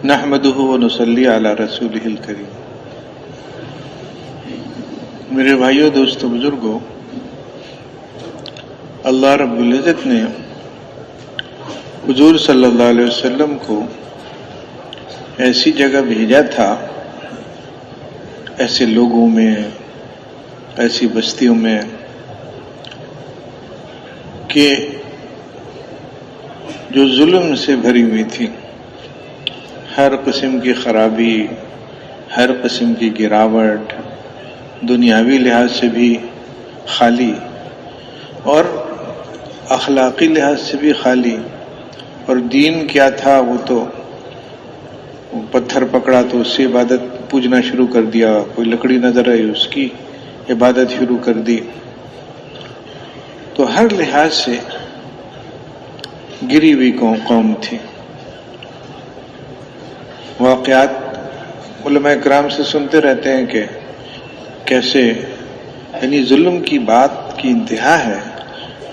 نحمدہ ونصلی علی رسولہ الکریم۔ میرے بھائیوں، دوستوں، بزرگوں، اللہ رب العزت نے حضور صلی اللہ علیہ وسلم کو ایسی جگہ بھیجا تھا، ایسے لوگوں میں، ایسی بستیوں میں کہ جو ظلم سے بھری ہوئی تھی، ہر قسم کی خرابی، ہر قسم کی گراوٹ، دنیاوی لحاظ سے بھی خالی اور اخلاقی لحاظ سے بھی خالی۔ اور دین کیا تھا؟ وہ تو پتھر پکڑا تو اس سے عبادت پوجنا شروع کر دیا، کوئی لکڑی نظر آئی اس کی عبادت شروع کر دی۔ تو ہر لحاظ سے گری ہوئی قوم تھی۔ واقعات علماء کرام سے سنتے رہتے ہیں کہ کیسے یعنی ظلم کی بات کی انتہا ہے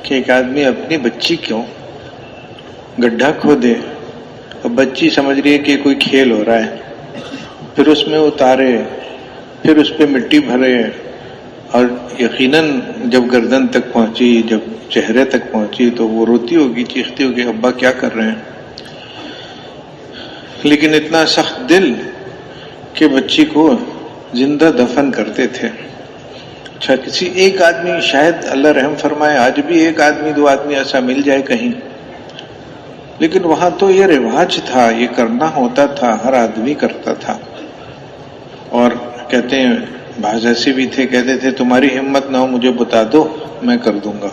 کہ ایک آدمی اپنی بچی کو گڈھا کھودے اور بچی سمجھ رہی ہے کہ کوئی کھیل ہو رہا ہے، پھر اس میں اتارے، پھر اس پہ مٹی بھرے، اور یقیناً جب گردن تک پہنچی، جب چہرے تک پہنچی تو وہ روتی ہوگی، چیختی ہوگی، ابا کیا کر رہے ہیں؟ لیکن اتنا سخت دل کہ بچی کو زندہ دفن کرتے تھے۔ اچھا، کسی ایک آدمی، شاید اللہ رحم فرمائے آج بھی ایک آدمی دو آدمی ایسا مل جائے کہیں، لیکن وہاں تو یہ رواج تھا، یہ کرنا ہوتا تھا، ہر آدمی کرتا تھا۔ اور کہتے ہیں بعض ایسے بھی تھے، کہتے تھے تمہاری ہمت نہ ہو مجھے بتا دو میں کر دوں گا۔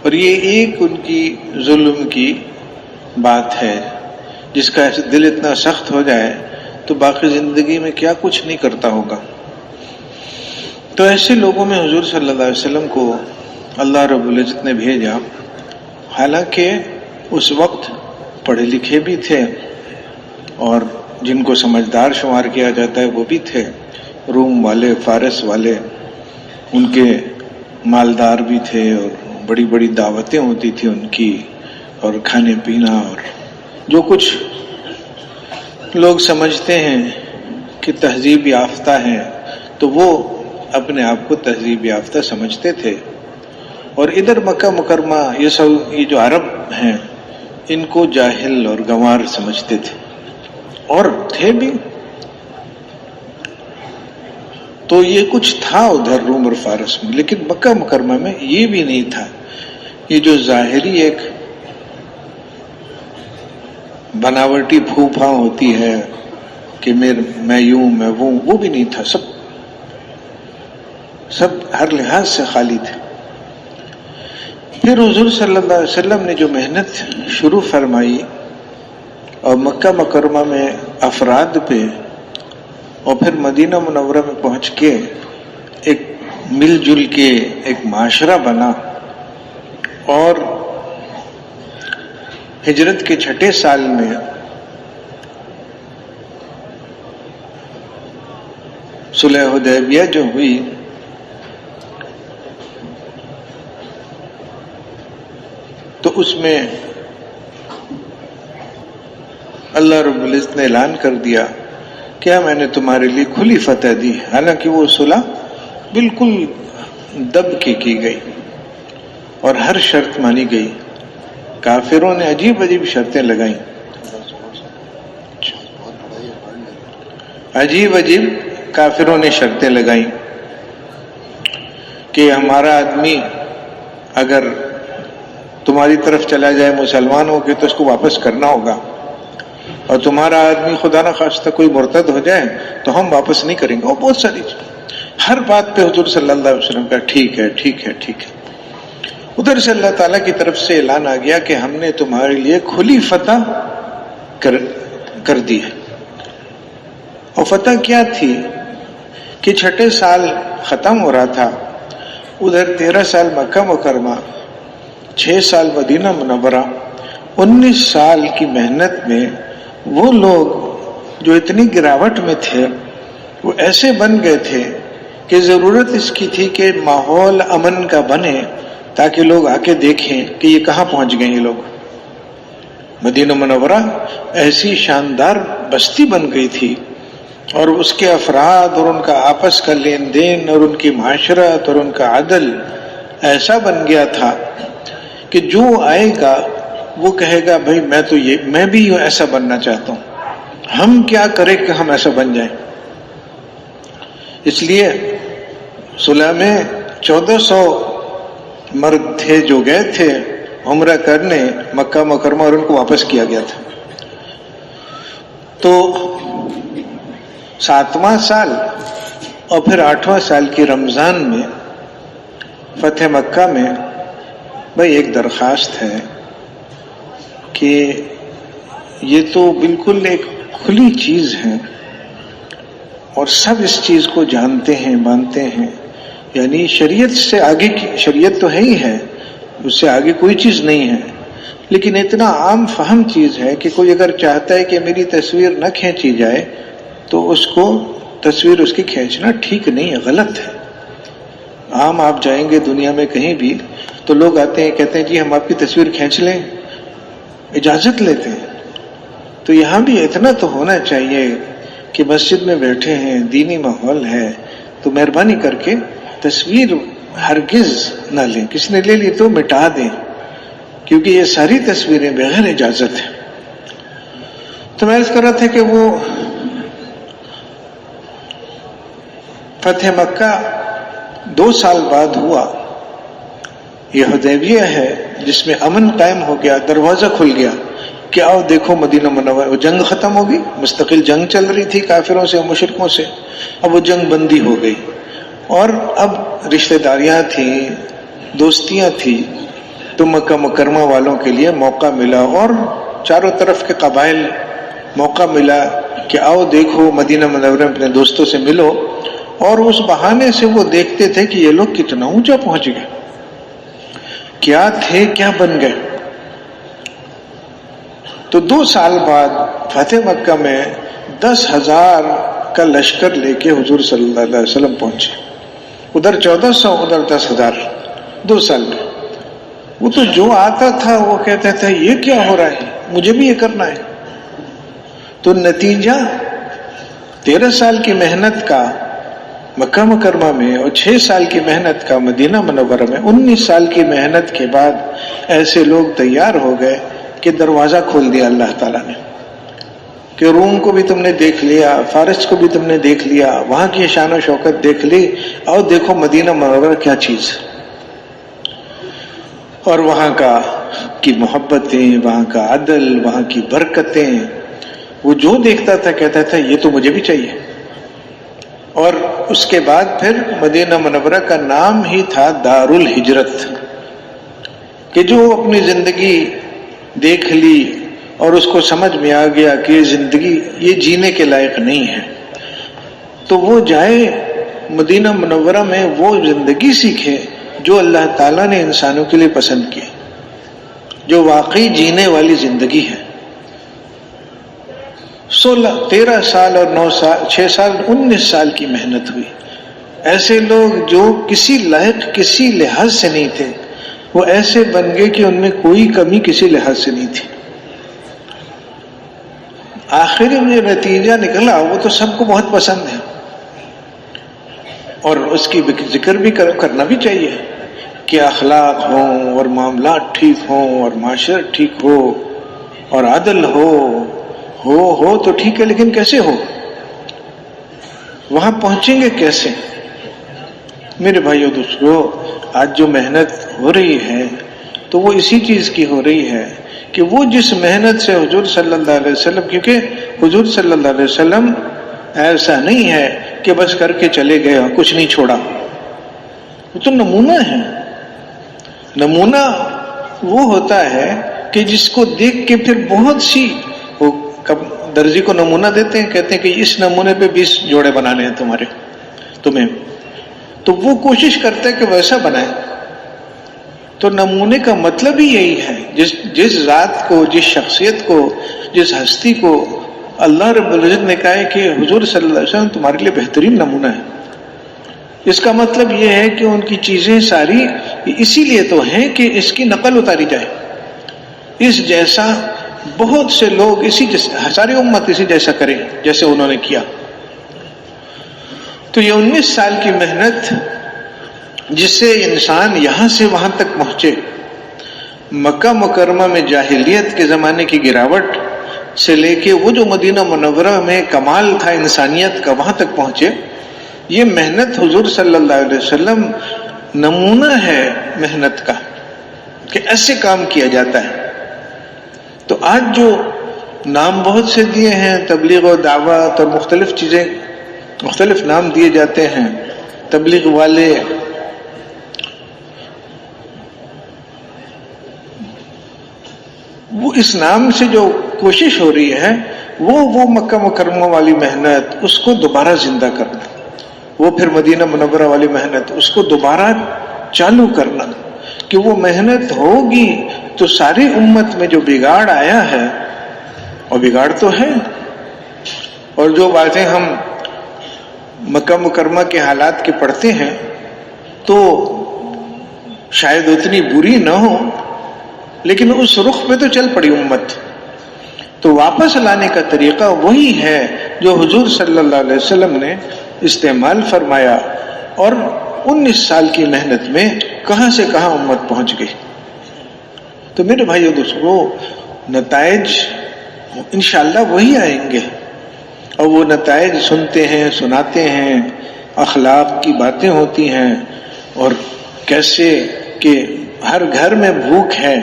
اور یہ ایک ان کی ظلم کی بات ہے، جس کا دل اتنا سخت ہو جائے تو باقی زندگی میں کیا کچھ نہیں کرتا ہوگا۔ تو ایسے لوگوں میں حضور صلی اللہ علیہ وسلم کو اللہ رب العزت نے بھیجا۔ حالانکہ اس وقت پڑھے لکھے بھی تھے اور جن کو سمجھدار شمار کیا جاتا ہے وہ بھی تھے، روم والے، فارس والے، ان کے مالدار بھی تھے، اور بڑی بڑی دعوتیں ہوتی تھی ان کی، اور کھانے پینا، اور جو کچھ لوگ سمجھتے ہیں کہ تہذیب یافتہ ہیں تو وہ اپنے آپ کو تہذیب یافتہ سمجھتے تھے۔ اور ادھر مکہ مکرمہ یہ جو عرب ہیں ان کو جاہل اور گنوار سمجھتے تھے، اور تھے بھی۔ تو یہ کچھ تھا ادھر روم اور فارس میں، لیکن مکہ مکرمہ میں یہ بھی نہیں تھا۔ یہ جو ظاہری ایک بناوٹی پھوپھا ہوتی ہے کہ میں یوں میں وہ بھی نہیں تھا، سب ہر لحاظ سے خالی تھے۔ پھر حضور صلی اللہ علیہ وسلم نے جو محنت شروع فرمائی اور مکہ مکرمہ میں افراد پہ، اور پھر مدینہ منورہ میں پہنچ کے ایک مل جل کے ایک معاشرہ بنا، اور ہجرت کے 6 سال میں صلح حدیبیہ جو ہوئی تو اس میں اللہ رب العزت نے اعلان کر دیا کیا میں نے تمہارے لیے کھلی فتح دی۔ حالانکہ وہ صلح بالکل دب کے کی گئی اور ہر شرط مانی گئی۔ کافروں نے عجیب عجیب شرطیں لگائیں، عجیب عجیب کافروں نے شرطیں لگائیں کہ ہمارا آدمی اگر تمہاری طرف چلا جائے مسلمان ہو کے تو اس کو واپس کرنا ہوگا، اور تمہارا آدمی خدا نہ خواستہ کوئی مرتد ہو جائے تو ہم واپس نہیں کریں گے، اور بہت ساری ہر بات پہ حضور صلی اللہ علیہ وسلم کا ٹھیک ہے ٹھیک ہے ٹھیک ہے۔ ادھر سے اللہ تعالیٰ کی طرف سے اعلان آ گیا کہ ہم نے تمہارے لیے کھلی فتح کر دی ہے۔ اور فتح کیا تھی کہ 6 سال ختم ہو رہا تھا، ادھر 13 سال مکہ مکرمہ، 6 سال مدینہ منورہ، 19 سال کی محنت میں وہ لوگ جو اتنی گراوٹ میں تھے وہ ایسے بن گئے تھے کہ ضرورت اس کی تھی کہ ماحول امن کا بنے تاکہ لوگ آ کے دیکھیں کہ یہ کہاں پہنچ گئے یہ لوگ۔ مدینہ منورہ ایسی شاندار بستی بن گئی تھی، اور اس کے افراد اور ان کا آپس کا لین دین اور ان کی معاشرت اور ان کا عدل ایسا بن گیا تھا کہ جو آئے گا وہ کہے گا بھائی میں بھی ایسا بننا چاہتا ہوں، ہم کیا کریں کہ ہم ایسا بن جائیں۔ اس لیے صلح میں 1400 مرد تھے جو گئے تھے عمرہ کرنے مکہ مکرمہ، اور ان کو واپس کیا گیا تھا۔ تو 7واں سال اور پھر 8واں سال کی رمضان میں فتح مکہ میں بھائی ایک درخواست ہے کہ یہ تو بالکل ایک کھلی چیز ہے اور سب اس چیز کو جانتے ہیں مانتے ہیں، یعنی شریعت سے آگے کی شریعت تو ہے ہی ہے، اس سے آگے کوئی چیز نہیں ہے، لیکن اتنا عام فہم چیز ہے کہ کوئی اگر چاہتا ہے کہ میری تصویر نہ کھینچی جائے تو اس کو تصویر اس کی کھینچنا ٹھیک نہیں ہے، غلط ہے۔ عام آپ جائیں گے دنیا میں کہیں بھی تو لوگ آتے ہیں کہتے ہیں جی ہم آپ کی تصویر کھینچ لیں، اجازت لیتے ہیں۔ تو یہاں بھی اتنا تو ہونا چاہیے کہ مسجد میں بیٹھے ہیں، دینی ماحول ہے، تو مہربانی کر کے تصویر ہرگز نہ لیں، کسی نے لے لی تو مٹا دیں، کیونکہ یہ ساری تصویریں بغیر اجازت ہیں۔ تو میں عرض کر رہا تھا کہ وہ فتح مکہ 2 سال بعد ہوا، یہ حدیبیہ ہے جس میں امن قائم ہو گیا، دروازہ کھل گیا کہ آؤ دیکھو مدینہ منورہ۔ جنگ ختم ہو گئی، مستقل جنگ چل رہی تھی کافروں سے مشرکوں سے، اب وہ جنگ بندی ہو گئی، اور اب رشتہ داریاں تھیں، دوستیاں تھیں، تو مکہ مکرمہ والوں کے لیے موقع ملا اور چاروں طرف کے قبائل موقع ملا کہ آؤ دیکھو مدینہ منورہ اپنے دوستوں سے ملو، اور اس بہانے سے وہ دیکھتے تھے کہ یہ لوگ کتنا اونچا پہنچ گئے، کیا تھے کیا بن گئے۔ تو 2 سال بعد فتح مکہ میں 10,000 کا لشکر لے کے حضور صلی اللہ علیہ وسلم پہنچے، ادھر 1400 ادھر 10,000، 2 سال میں۔ وہ تو جو آتا تھا وہ کہتا تھا یہ کیا ہو رہا ہے، مجھے بھی یہ کرنا ہے۔ تو نتیجہ 13 سال کی محنت کا مکہ مکرمہ میں اور 6 سال کی محنت کا مدینہ منورہ میں، 19 سال کی محنت کے بعد ایسے لوگ تیار ہو گئے کہ دروازہ کھول دیا اللہ تعالیٰ نے، کہ روم کو بھی تم نے دیکھ لیا، فارس کو بھی تم نے دیکھ لیا، وہاں کی شان و شوکت دیکھ لی، اور دیکھو مدینہ منورہ کیا چیز ہے، اور وہاں کی محبتیں، وہاں کا عدل، وہاں کی برکتیں، وہ جو دیکھتا تھا کہتا تھا یہ تو مجھے بھی چاہیے۔ اور اس کے بعد پھر مدینہ منورہ کا نام ہی تھا دار الہجرت، کہ جو اپنی زندگی دیکھ لی اور اس کو سمجھ میں آ گیا کہ یہ زندگی یہ جینے کے لائق نہیں ہے، تو وہ جائے مدینہ منورہ میں وہ زندگی سیکھے جو اللہ تعالیٰ نے انسانوں کے لیے پسند کی، جو واقعی جینے والی زندگی ہے۔ 13 سال اور 9 سال 6 سال 19 سال کی محنت ہوئی۔ ایسے لوگ جو کسی لائق کسی لحاظ سے نہیں تھے، وہ ایسے بن گئے کہ ان میں کوئی کمی کسی لحاظ سے نہیں تھی۔ آخر میں نتیجہ نکلا، وہ تو سب کو بہت پسند ہے، اور اس کی ذکر بھی کرنا بھی چاہیے کہ اخلاق ہوں اور معاملات ٹھیک ہوں اور معاشرت ٹھیک ہو اور عدل ہو تو ٹھیک ہے، لیکن کیسے ہو، وہاں پہنچیں گے کیسے؟ میرے بھائیو دوستو، آج جو محنت ہو رہی ہے تو وہ اسی چیز کی ہو رہی ہے کہ وہ جس محنت سے حضور صلی اللہ علیہ وسلم، کیونکہ حضور صلی اللہ علیہ وسلم ایسا نہیں ہے کہ بس کر کے چلے گئے اور کچھ نہیں چھوڑا، وہ تو نمونہ ہے۔ نمونہ وہ ہوتا ہے کہ جس کو دیکھ کے پھر بہت سی، وہ درزی کو نمونہ دیتے ہیں، کہتے ہیں کہ اس نمونے پہ 20 جوڑے بنانے ہیں تمہیں، تو وہ کوشش کرتا ہے کہ ویسا بنائے۔ تو نمونے کا مطلب ہی یہی ہے، جس ذات کو، جس شخصیت کو، جس ہستی کو اللہ رب العزت نے کہا ہے کہ حضور صلی اللہ علیہ وسلم تمہارے لیے بہترین نمونہ ہے، اس کا مطلب یہ ہے کہ ان کی چیزیں ساری اسی لیے تو ہیں کہ اس کی نقل اتاری جائے، اس جیسا بہت سے لوگ اسی جیسے، ساری امت اسی جیسا کرے جیسے انہوں نے کیا. تو یہ 19 سال کی محنت جس سے انسان یہاں سے وہاں تک پہنچے، مکہ مکرمہ میں جاہلیت کے زمانے کی گراوٹ سے لے کے وہ جو مدینہ منورہ میں کمال تھا انسانیت کا وہاں تک پہنچے، یہ محنت حضور صلی اللہ علیہ وسلم نمونہ ہے محنت کا کہ ایسے کام کیا جاتا ہے. تو آج جو نام بہت سے دیے ہیں، تبلیغ و دعوت اور مختلف چیزیں، مختلف نام دیے جاتے ہیں تبلیغ والے، وہ اس نام سے جو کوشش ہو رہی ہے وہ مکہ مکرمہ والی محنت اس کو دوبارہ زندہ کرنا، وہ پھر مدینہ منورہ والی محنت اس کو دوبارہ چالو کرنا، کہ وہ محنت ہوگی تو ساری امت میں جو بگاڑ آیا ہے، اور بگاڑ تو ہے، اور جو باتیں ہم مکہ مکرمہ کے حالات کے پڑھتے ہیں تو شاید اتنی بری نہ ہو، لیکن اس رخ پہ تو چل پڑی امت. تو واپس لانے کا طریقہ وہی ہے جو حضور صلی اللہ علیہ وسلم نے استعمال فرمایا، اور 19 سال کی محنت میں کہاں سے کہاں امت پہنچ گئی. تو میرے بھائیو دوستو، نتائج انشاءاللہ وہی آئیں گے، اور وہ نتائج سنتے ہیں، سناتے ہیں، اخلاق کی باتیں ہوتی ہیں، اور کیسے کہ ہر گھر میں بھوک ہے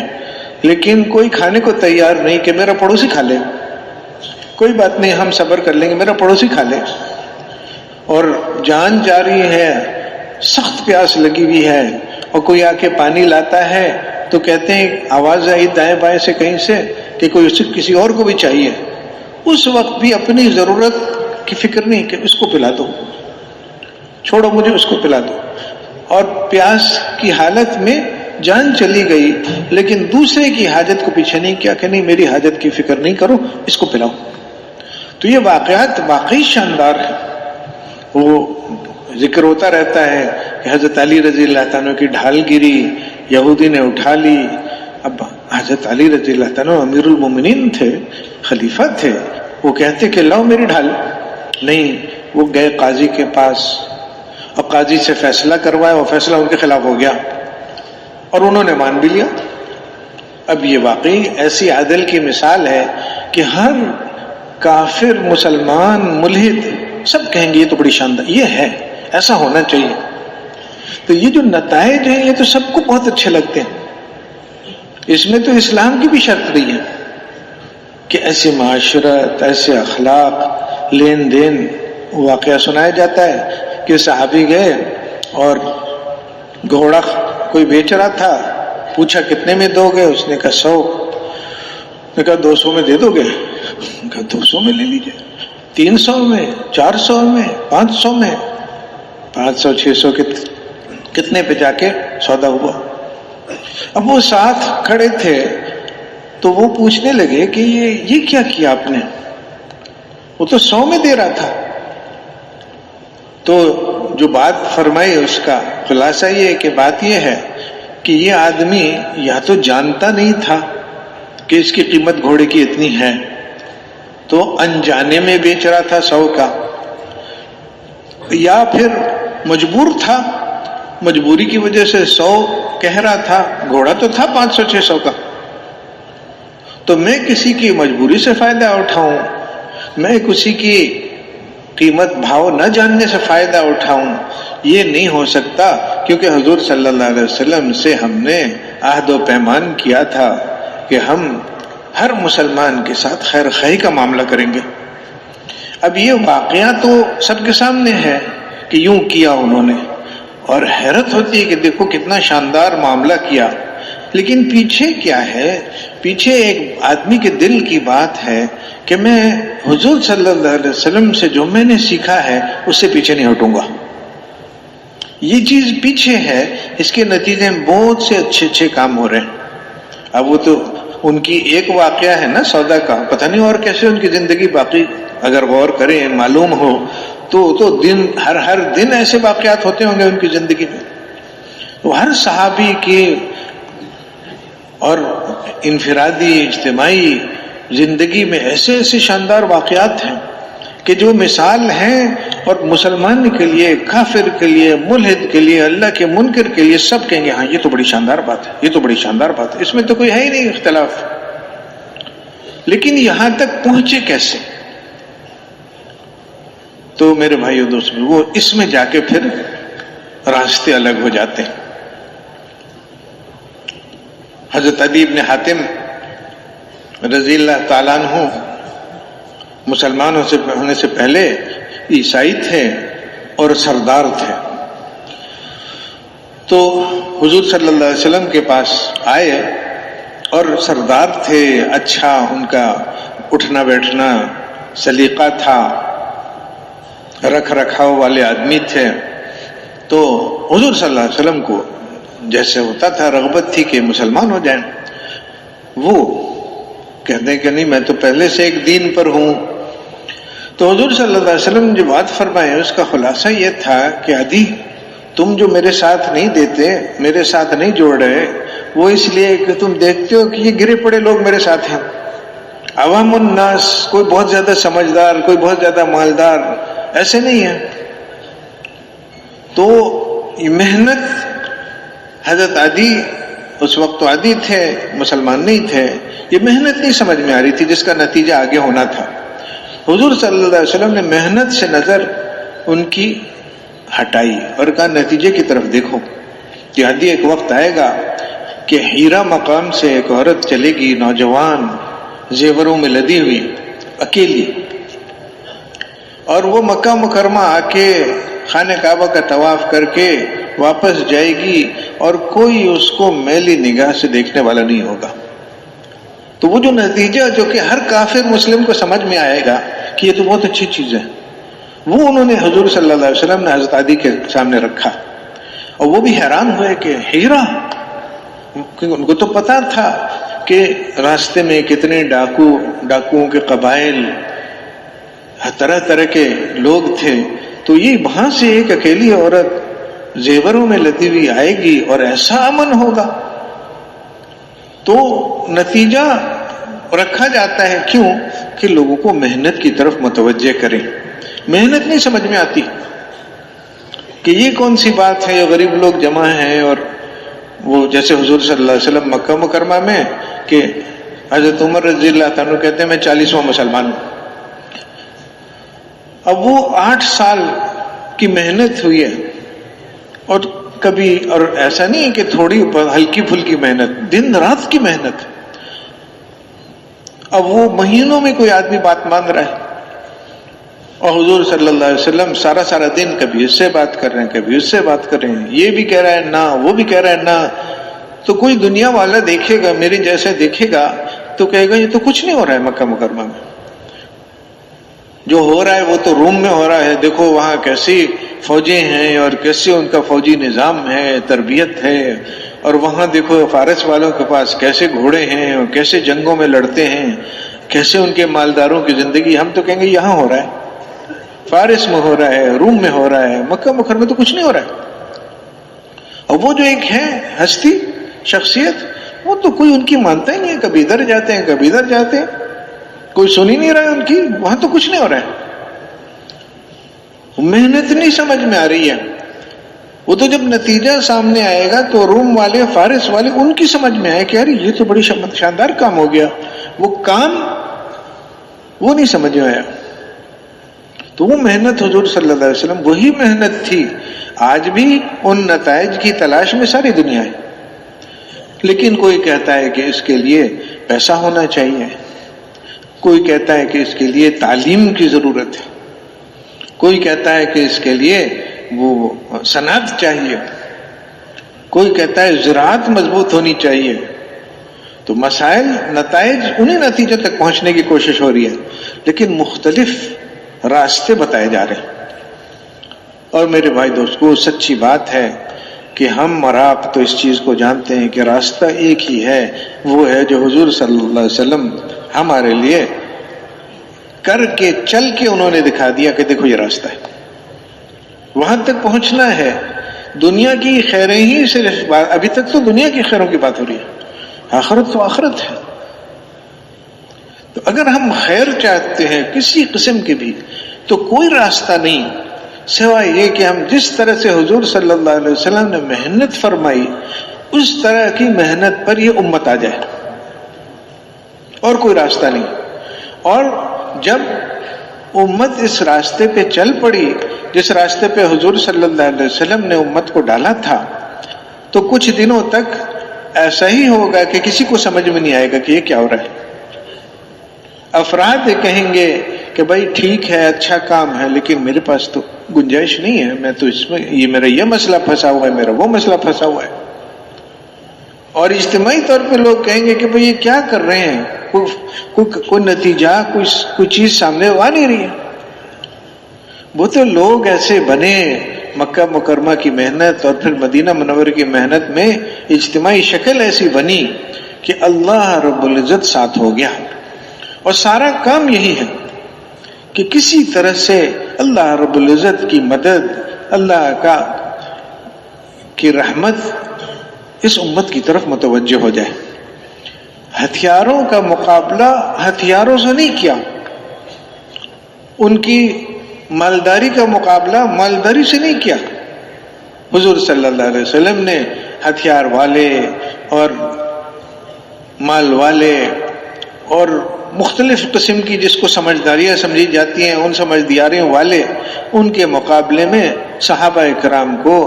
لیکن کوئی کھانے کو تیار نہیں کہ میرا پڑوسی کھا لے، کوئی بات نہیں ہم صبر کر لیں گے، میرا پڑوسی کھا لے. اور جان جا رہی ہے، سخت پیاس لگی ہوئی ہے، اور کوئی آ کے پانی لاتا ہے تو کہتے ہیں آواز آئی دائیں بائیں سے کہیں سے کہ کوئی کسی اور کو بھی چاہیے. اس وقت بھی اپنی ضرورت کی فکر نہیں کہ اس کو پلا دو، چھوڑو مجھے اس کو پلا دو. اور پیاس کی حالت میں جان چلی گئی لیکن دوسرے کی حاجت کو پیچھے نہیں کیا کہ نہیں میری حاجت کی فکر نہیں کرو، اس کو پلاؤ. تو یہ واقعات واقعی شاندار ہیں. وہ ذکر ہوتا رہتا ہے کہ حضرت علی رضی اللہ عنہ کی ڈھال گری، یہودی نے اٹھا لی. اب حضرت علی رضی اللہ عنہ امیر المومنین تھے، خلیفہ تھے، وہ کہتے کہ لاؤ میری ڈھال. نہیں، وہ گئے قاضی کے پاس، اور قاضی سے فیصلہ کروایا، وہ فیصلہ ان کے خلاف ہو گیا اور انہوں نے مان بھی لیا. اب یہ واقعی ایسی عدل کی مثال ہے کہ ہر کافر، مسلمان، ملحد سب کہیں گے یہ تو بڑی شاندار، یہ ہے، ایسا ہونا چاہیے. تو یہ جو نتائج ہیں یہ تو سب کو بہت اچھے لگتے ہیں. اس میں تو اسلام کی بھی شرط رہی ہے کہ ایسی معاشرت، ایسے اخلاق، لین دین. واقعہ سنایا جاتا ہے کہ صحابی گئے اور گھوڑا کوئی بیچ رہا تھا، پوچھا کتنے میں دو گے؟ اس نے کہا 100. نے کہا 200 میں دے دو گے؟ کہا 200 میں لے لیجیے. 300 میں، 400 میں، 500 میں. 500 600 کتنے پہ جا کے سودا ہوا. اب وہ ساتھ کھڑے تھے تو وہ پوچھنے لگے کہ یہ کیا کیا آپ نے؟ وہ تو 100 میں دے رہا تھا. تو جو بات فرمائی اس کا خلاصہ یہ ہے کہ بات یہ ہے کہ یہ آدمی یا تو جانتا نہیں تھا کہ اس کی قیمت گھوڑے کی اتنی ہے تو انجانے میں بیچ رہا تھا 100 کا، یا پھر مجبور تھا، مجبوری کی وجہ سے 100 کہہ رہا تھا. گھوڑا تو تھا 500 600 کا. تو میں کسی کی مجبوری سے فائدہ اٹھاؤں، میں کسی کی قیمت بھاؤ نہ جاننے سے فائدہ اٹھاؤں، یہ نہیں ہو سکتا. کیونکہ حضور صلی اللہ علیہ وسلم سے ہم نے عہد و پیمان کیا تھا کہ ہم ہر مسلمان کے ساتھ خیر خواہی کا معاملہ کریں گے. اب یہ واقعہ تو سب کے سامنے ہے کہ یوں کیا انہوں نے، اور حیرت ہوتی ہے کہ دیکھو کتنا شاندار معاملہ کیا. لیکن پیچھے کیا ہے؟ پیچھے ایک آدمی کے دل کی بات ہے کہ میں حضور صلی اللہ علیہ وسلم سے جو میں نے سیکھا ہے اس سے پیچھے نہیں ہٹوں گا. یہ چیز پیچھے ہے، اس کے نتیجے میں بہت سے اچھے کام ہو رہے ہیں. اب وہ تو ان کی ایک واقعہ ہے نا سودا کا، پتہ نہیں اور کیسے ان کی زندگی باقی اگر غور کریں معلوم ہو تو دن ہر دن ایسے واقعات ہوتے ہوں گے ان کی زندگی میں. تو ہر صحابی کے اور انفرادی، اجتماعی زندگی میں ایسے ایسے شاندار واقعات ہیں کہ جو مثال ہیں، اور مسلمان کے لیے، کافر کے لیے، ملحد کے لیے، اللہ کے منکر کے لیے، سب کہیں گے ہاں یہ تو بڑی شاندار بات ہے، یہ تو بڑی شاندار بات ہے، اس میں تو کوئی ہے ہی نہیں اختلاف۔ لیکن یہاں تک پہنچے کیسے؟ تو میرے بھائی اور دوست، وہ اس میں جا کے پھر راستے الگ ہو جاتے ہیں۔ حضرت عدی بن حاتم رضی اللہ تعالیٰ عنہ مسلمانوں سے ہونے سے پہلے عیسائی تھے اور سردار تھے، تو حضور صلی اللہ علیہ وسلم کے پاس آئے، اور سردار تھے، اچھا ان کا اٹھنا بیٹھنا سلیقہ تھا، رکھ رکھاؤ والے آدمی تھے، تو حضور صلی اللہ علیہ وسلم کو جیسے ہوتا تھا رغبت تھی کہ مسلمان ہو جائیں۔ وہ کہتے ہیں کہ نہیں، میں تو پہلے سے ایک دین پر ہوں۔ تو حضور صلی اللہ علیہ وسلم جو بات فرمائے اس کا خلاصہ یہ تھا کہ عدی، تم جو میرے ساتھ نہیں دیتے، میرے ساتھ نہیں جوڑ رہے، وہ اس لیے کہ تم دیکھتے ہو کہ یہ گرے پڑے لوگ میرے ساتھ ہیں، عوام الناس، کوئی بہت زیادہ سمجھدار، کوئی بہت زیادہ مالدار ایسے نہیں ہے۔ تو یہ محنت، حضرت عدی اس وقت تو عدی تھے، مسلمان نہیں تھے، یہ محنت نہیں سمجھ میں آ رہی تھی جس کا نتیجہ آگے ہونا تھا۔ حضور صلی اللہ علیہ وسلم نے محنت سے نظر ان کی ہٹائی اور کہا نتیجے کی طرف دیکھو کہ عدی ایک وقت آئے گا کہ ہیرا مقام سے ایک عورت چلے گی، نوجوان، زیوروں میں لدی ہوئی، اکیلی، اور وہ مکہ مکرمہ آ کے خانہ کعبہ کا طواف کر کے واپس جائے گی، اور کوئی اس کو میلی نگاہ سے دیکھنے والا نہیں ہوگا۔ تو وہ جو نتیجہ جو کہ ہر کافر مسلم کو سمجھ میں آئے گا کہ یہ تو بہت اچھی چیز ہے، وہ انہوں نے حضور صلی اللہ علیہ وسلم نے حضرت عدی کے سامنے رکھا، اور وہ بھی حیران ہوئے کہ ہیرا، ان کو تو پتا تھا کہ راستے میں کتنے ڈاکوؤں کے قبائل، طرح طرح کے لوگ تھے، تو یہ وہاں سے ایک اکیلی عورت زیوروں میں لدی ہوئی آئے گی اور ایسا امن ہوگا۔ تو نتیجہ رکھا جاتا ہے، کیوں کہ لوگوں کو محنت کی طرف متوجہ کریں۔ محنت نہیں سمجھ میں آتی کہ یہ کون سی بات ہے، یہ غریب لوگ جمع ہیں، اور وہ جیسے حضور صلی اللہ علیہ وسلم مکہ مکرمہ میں کہ حضرت عمر رضی اللہ عنہ کہتے ہیں میں 40واں مسلمان ہوں۔ اب وہ 8 سال کی محنت ہوئی ہے، اور کبھی، اور ایسا نہیں ہے کہ تھوڑی ہلکی پھلکی محنت، دن رات کی محنت۔ اب وہ مہینوں میں کوئی آدمی بات مان رہا ہے، اور حضور صلی اللہ علیہ وسلم سارا دن کبھی اس سے بات کر رہے ہیں، کبھی اس سے بات کر رہے ہیں، یہ بھی کہہ رہا ہے نہ، وہ بھی کہہ رہا ہے نہ۔ تو کوئی دنیا والا دیکھے گا، میری جیسے دیکھے گا، تو کہے گا یہ تو کچھ نہیں ہو رہا ہے مکہ مکرمہ میں، جو ہو رہا ہے وہ تو روم میں ہو رہا ہے، دیکھو وہاں کیسی فوجیں ہیں اور کیسے ان کا فوجی نظام ہے، تربیت ہے، اور وہاں دیکھو فارس والوں کے پاس کیسے گھوڑے ہیں اور کیسے جنگوں میں لڑتے ہیں، کیسے ان کے مالداروں کی زندگی۔ ہم تو کہیں گے یہاں ہو رہا ہے، فارس میں ہو رہا ہے، روم میں ہو رہا ہے، مکہ مکرمہ میں تو کچھ نہیں ہو رہا ہے۔ اور وہ جو ایک ہے ہستی، شخصیت، وہ تو کوئی ان کی مانتا ہی نہیں ہے، کبھی ادھر جاتے ہیں کبھی ادھر جاتے ہیں، کوئی سن ہی نہیں رہا ہے ان کی، وہاں تو کچھ نہیں ہو رہا ہے۔ محنت نہیں سمجھ میں آ رہی ہے۔ وہ تو جب نتیجہ سامنے آئے گا تو روم والے، فارس والے، ان کی سمجھ میں آئے کہ یار یہ تو بڑی شاندار کام ہو گیا، وہ کام وہ نہیں سمجھ میں آیا۔ تو وہ محنت حضور صلی اللہ علیہ وسلم، وہی محنت تھی، آج بھی ان نتائج کی تلاش میں ساری دنیا ہے۔ لیکن کوئی کہتا ہے کہ اس کے لیے پیسہ ہونا چاہیے، کوئی کہتا ہے کہ اس کے لیے تعلیم کی ضرورت ہے، کوئی کہتا ہے کہ اس کے لیے وہ صنعت چاہیے، کوئی کہتا ہے زراعت مضبوط ہونی چاہیے۔ تو مسائل، نتائج، انہیں نتیجے تک پہنچنے کی کوشش ہو رہی ہے، لیکن مختلف راستے بتائے جا رہے ہیں۔ اور میرے بھائی دوستو، سچی بات ہے کہ ہم اور آپ تو اس چیز کو جانتے ہیں کہ راستہ ایک ہی ہے، وہ ہے جو حضور صلی اللہ علیہ وسلم ہمارے لیے کر کے، چل کے انہوں نے دکھا دیا کہ دیکھو یہ راستہ ہے، وہاں تک پہنچنا ہے۔ دنیا کی خیریں ہی صرف، ابھی تک تو دنیا کی خیروں کی بات ہو رہی ہے، آخرت تو آخرت ہے۔ تو اگر ہم خیر چاہتے ہیں کسی قسم کے بھی تو کوئی راستہ نہیں سوائے یہ کہ ہم جس طرح سے حضور صلی اللہ علیہ وسلم نے محنت فرمائی اس طرح کی محنت پر یہ امت آ جائے، اور کوئی راستہ نہیں۔ اور جب امت اس راستے پہ چل پڑی جس راستے پہ حضور صلی اللہ علیہ وسلم نے امت کو ڈالا تھا، تو کچھ دنوں تک ایسا ہی ہوگا کہ کسی کو سمجھ میں نہیں آئے گا کہ یہ کیا ہو رہا ہے۔ افراد کہیں گے کہ بھائی ٹھیک ہے، اچھا کام ہے، لیکن میرے پاس تو گنجائش نہیں ہے، میں تو اس میں میرا یہ مسئلہ پھنسا ہوا ہے، میرا وہ مسئلہ پھنسا ہوا ہے۔ اور اجتماعی طور پہ لوگ کہیں گے کہ بھئی یہ کیا کر رہے ہیں، کوئی نتیجہ کوئی چیز سامنے آ نہیں رہی ہے۔ وہ تو لوگ ایسے بنے، مکہ مکرمہ کی محنت اور پھر مدینہ منورہ کی محنت میں اجتماعی شکل ایسی بنی کہ اللہ رب العزت ساتھ ہو گیا۔ اور سارا کام یہی ہے کہ کسی طرح سے اللہ رب العزت کی مدد، اللہ کی رحمت اس امت کی طرف متوجہ ہو جائے۔ ہتھیاروں کا مقابلہ ہتھیاروں سے نہیں کیا، ان کی مالداری کا مقابلہ مالداری سے نہیں کیا۔ حضور صلی اللہ علیہ وسلم نے ہتھیار والے اور مال والے اور مختلف قسم کی جس کو سمجھداریاں سمجھی جاتی ہیں ان سمجھداریوں والے، ان کے مقابلے میں صحابہ کرام کو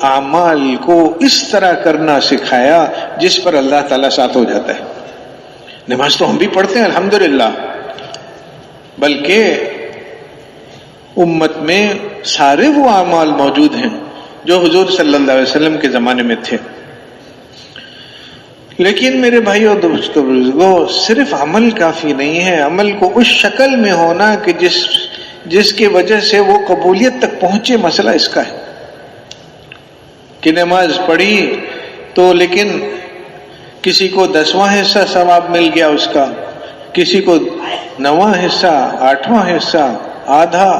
اعمال کو اس طرح کرنا سکھایا جس پر اللہ تعالیٰ ساتھ ہو جاتا ہے۔ نماز تو ہم بھی پڑھتے ہیں الحمدللہ، بلکہ امت میں سارے وہ اعمال موجود ہیں جو حضور صلی اللہ علیہ وسلم کے زمانے میں تھے۔ لیکن میرے بھائیو دوستو بزرگو، صرف عمل کافی نہیں ہے، عمل کو اس شکل میں ہونا کہ جس کی وجہ سے وہ قبولیت تک پہنچے۔ مسئلہ اس کا ہے کہ نماز پڑھی تو لیکن کسی کو 10واں حصہ ثواب مل گیا اس کا، کسی کو 9واں حصہ، 8واں حصہ، آدھا،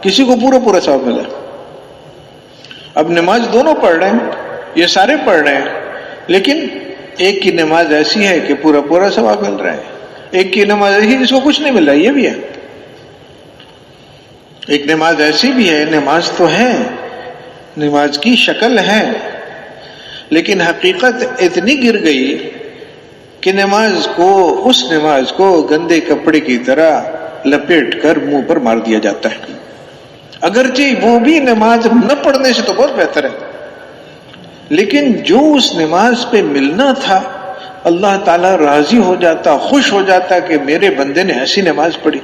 کسی کو پورا ثواب ملا۔ اب نماز دونوں پڑھ رہے ہیں، یہ سارے پڑھ رہے ہیں، لیکن ایک کی نماز ایسی ہے کہ پورا ثواب مل رہا ہے، ایک کی نماز ایسی جس کو کچھ نہیں مل رہا، یہ بھی ہے۔ ایک نماز ایسی بھی ہے، نماز تو ہے، نماز کی شکل ہے، لیکن حقیقت اتنی گر گئی کہ اس نماز کو گندے کپڑے کی طرح لپیٹ کر منہ پر مار دیا جاتا ہے۔ اگرچہ وہ بھی نماز نہ پڑھنے سے تو بہت بہتر ہے، لیکن جو اس نماز پہ ملنا تھا اللہ تعالیٰ راضی ہو جاتا، خوش ہو جاتا کہ میرے بندے نے ایسی نماز پڑھی،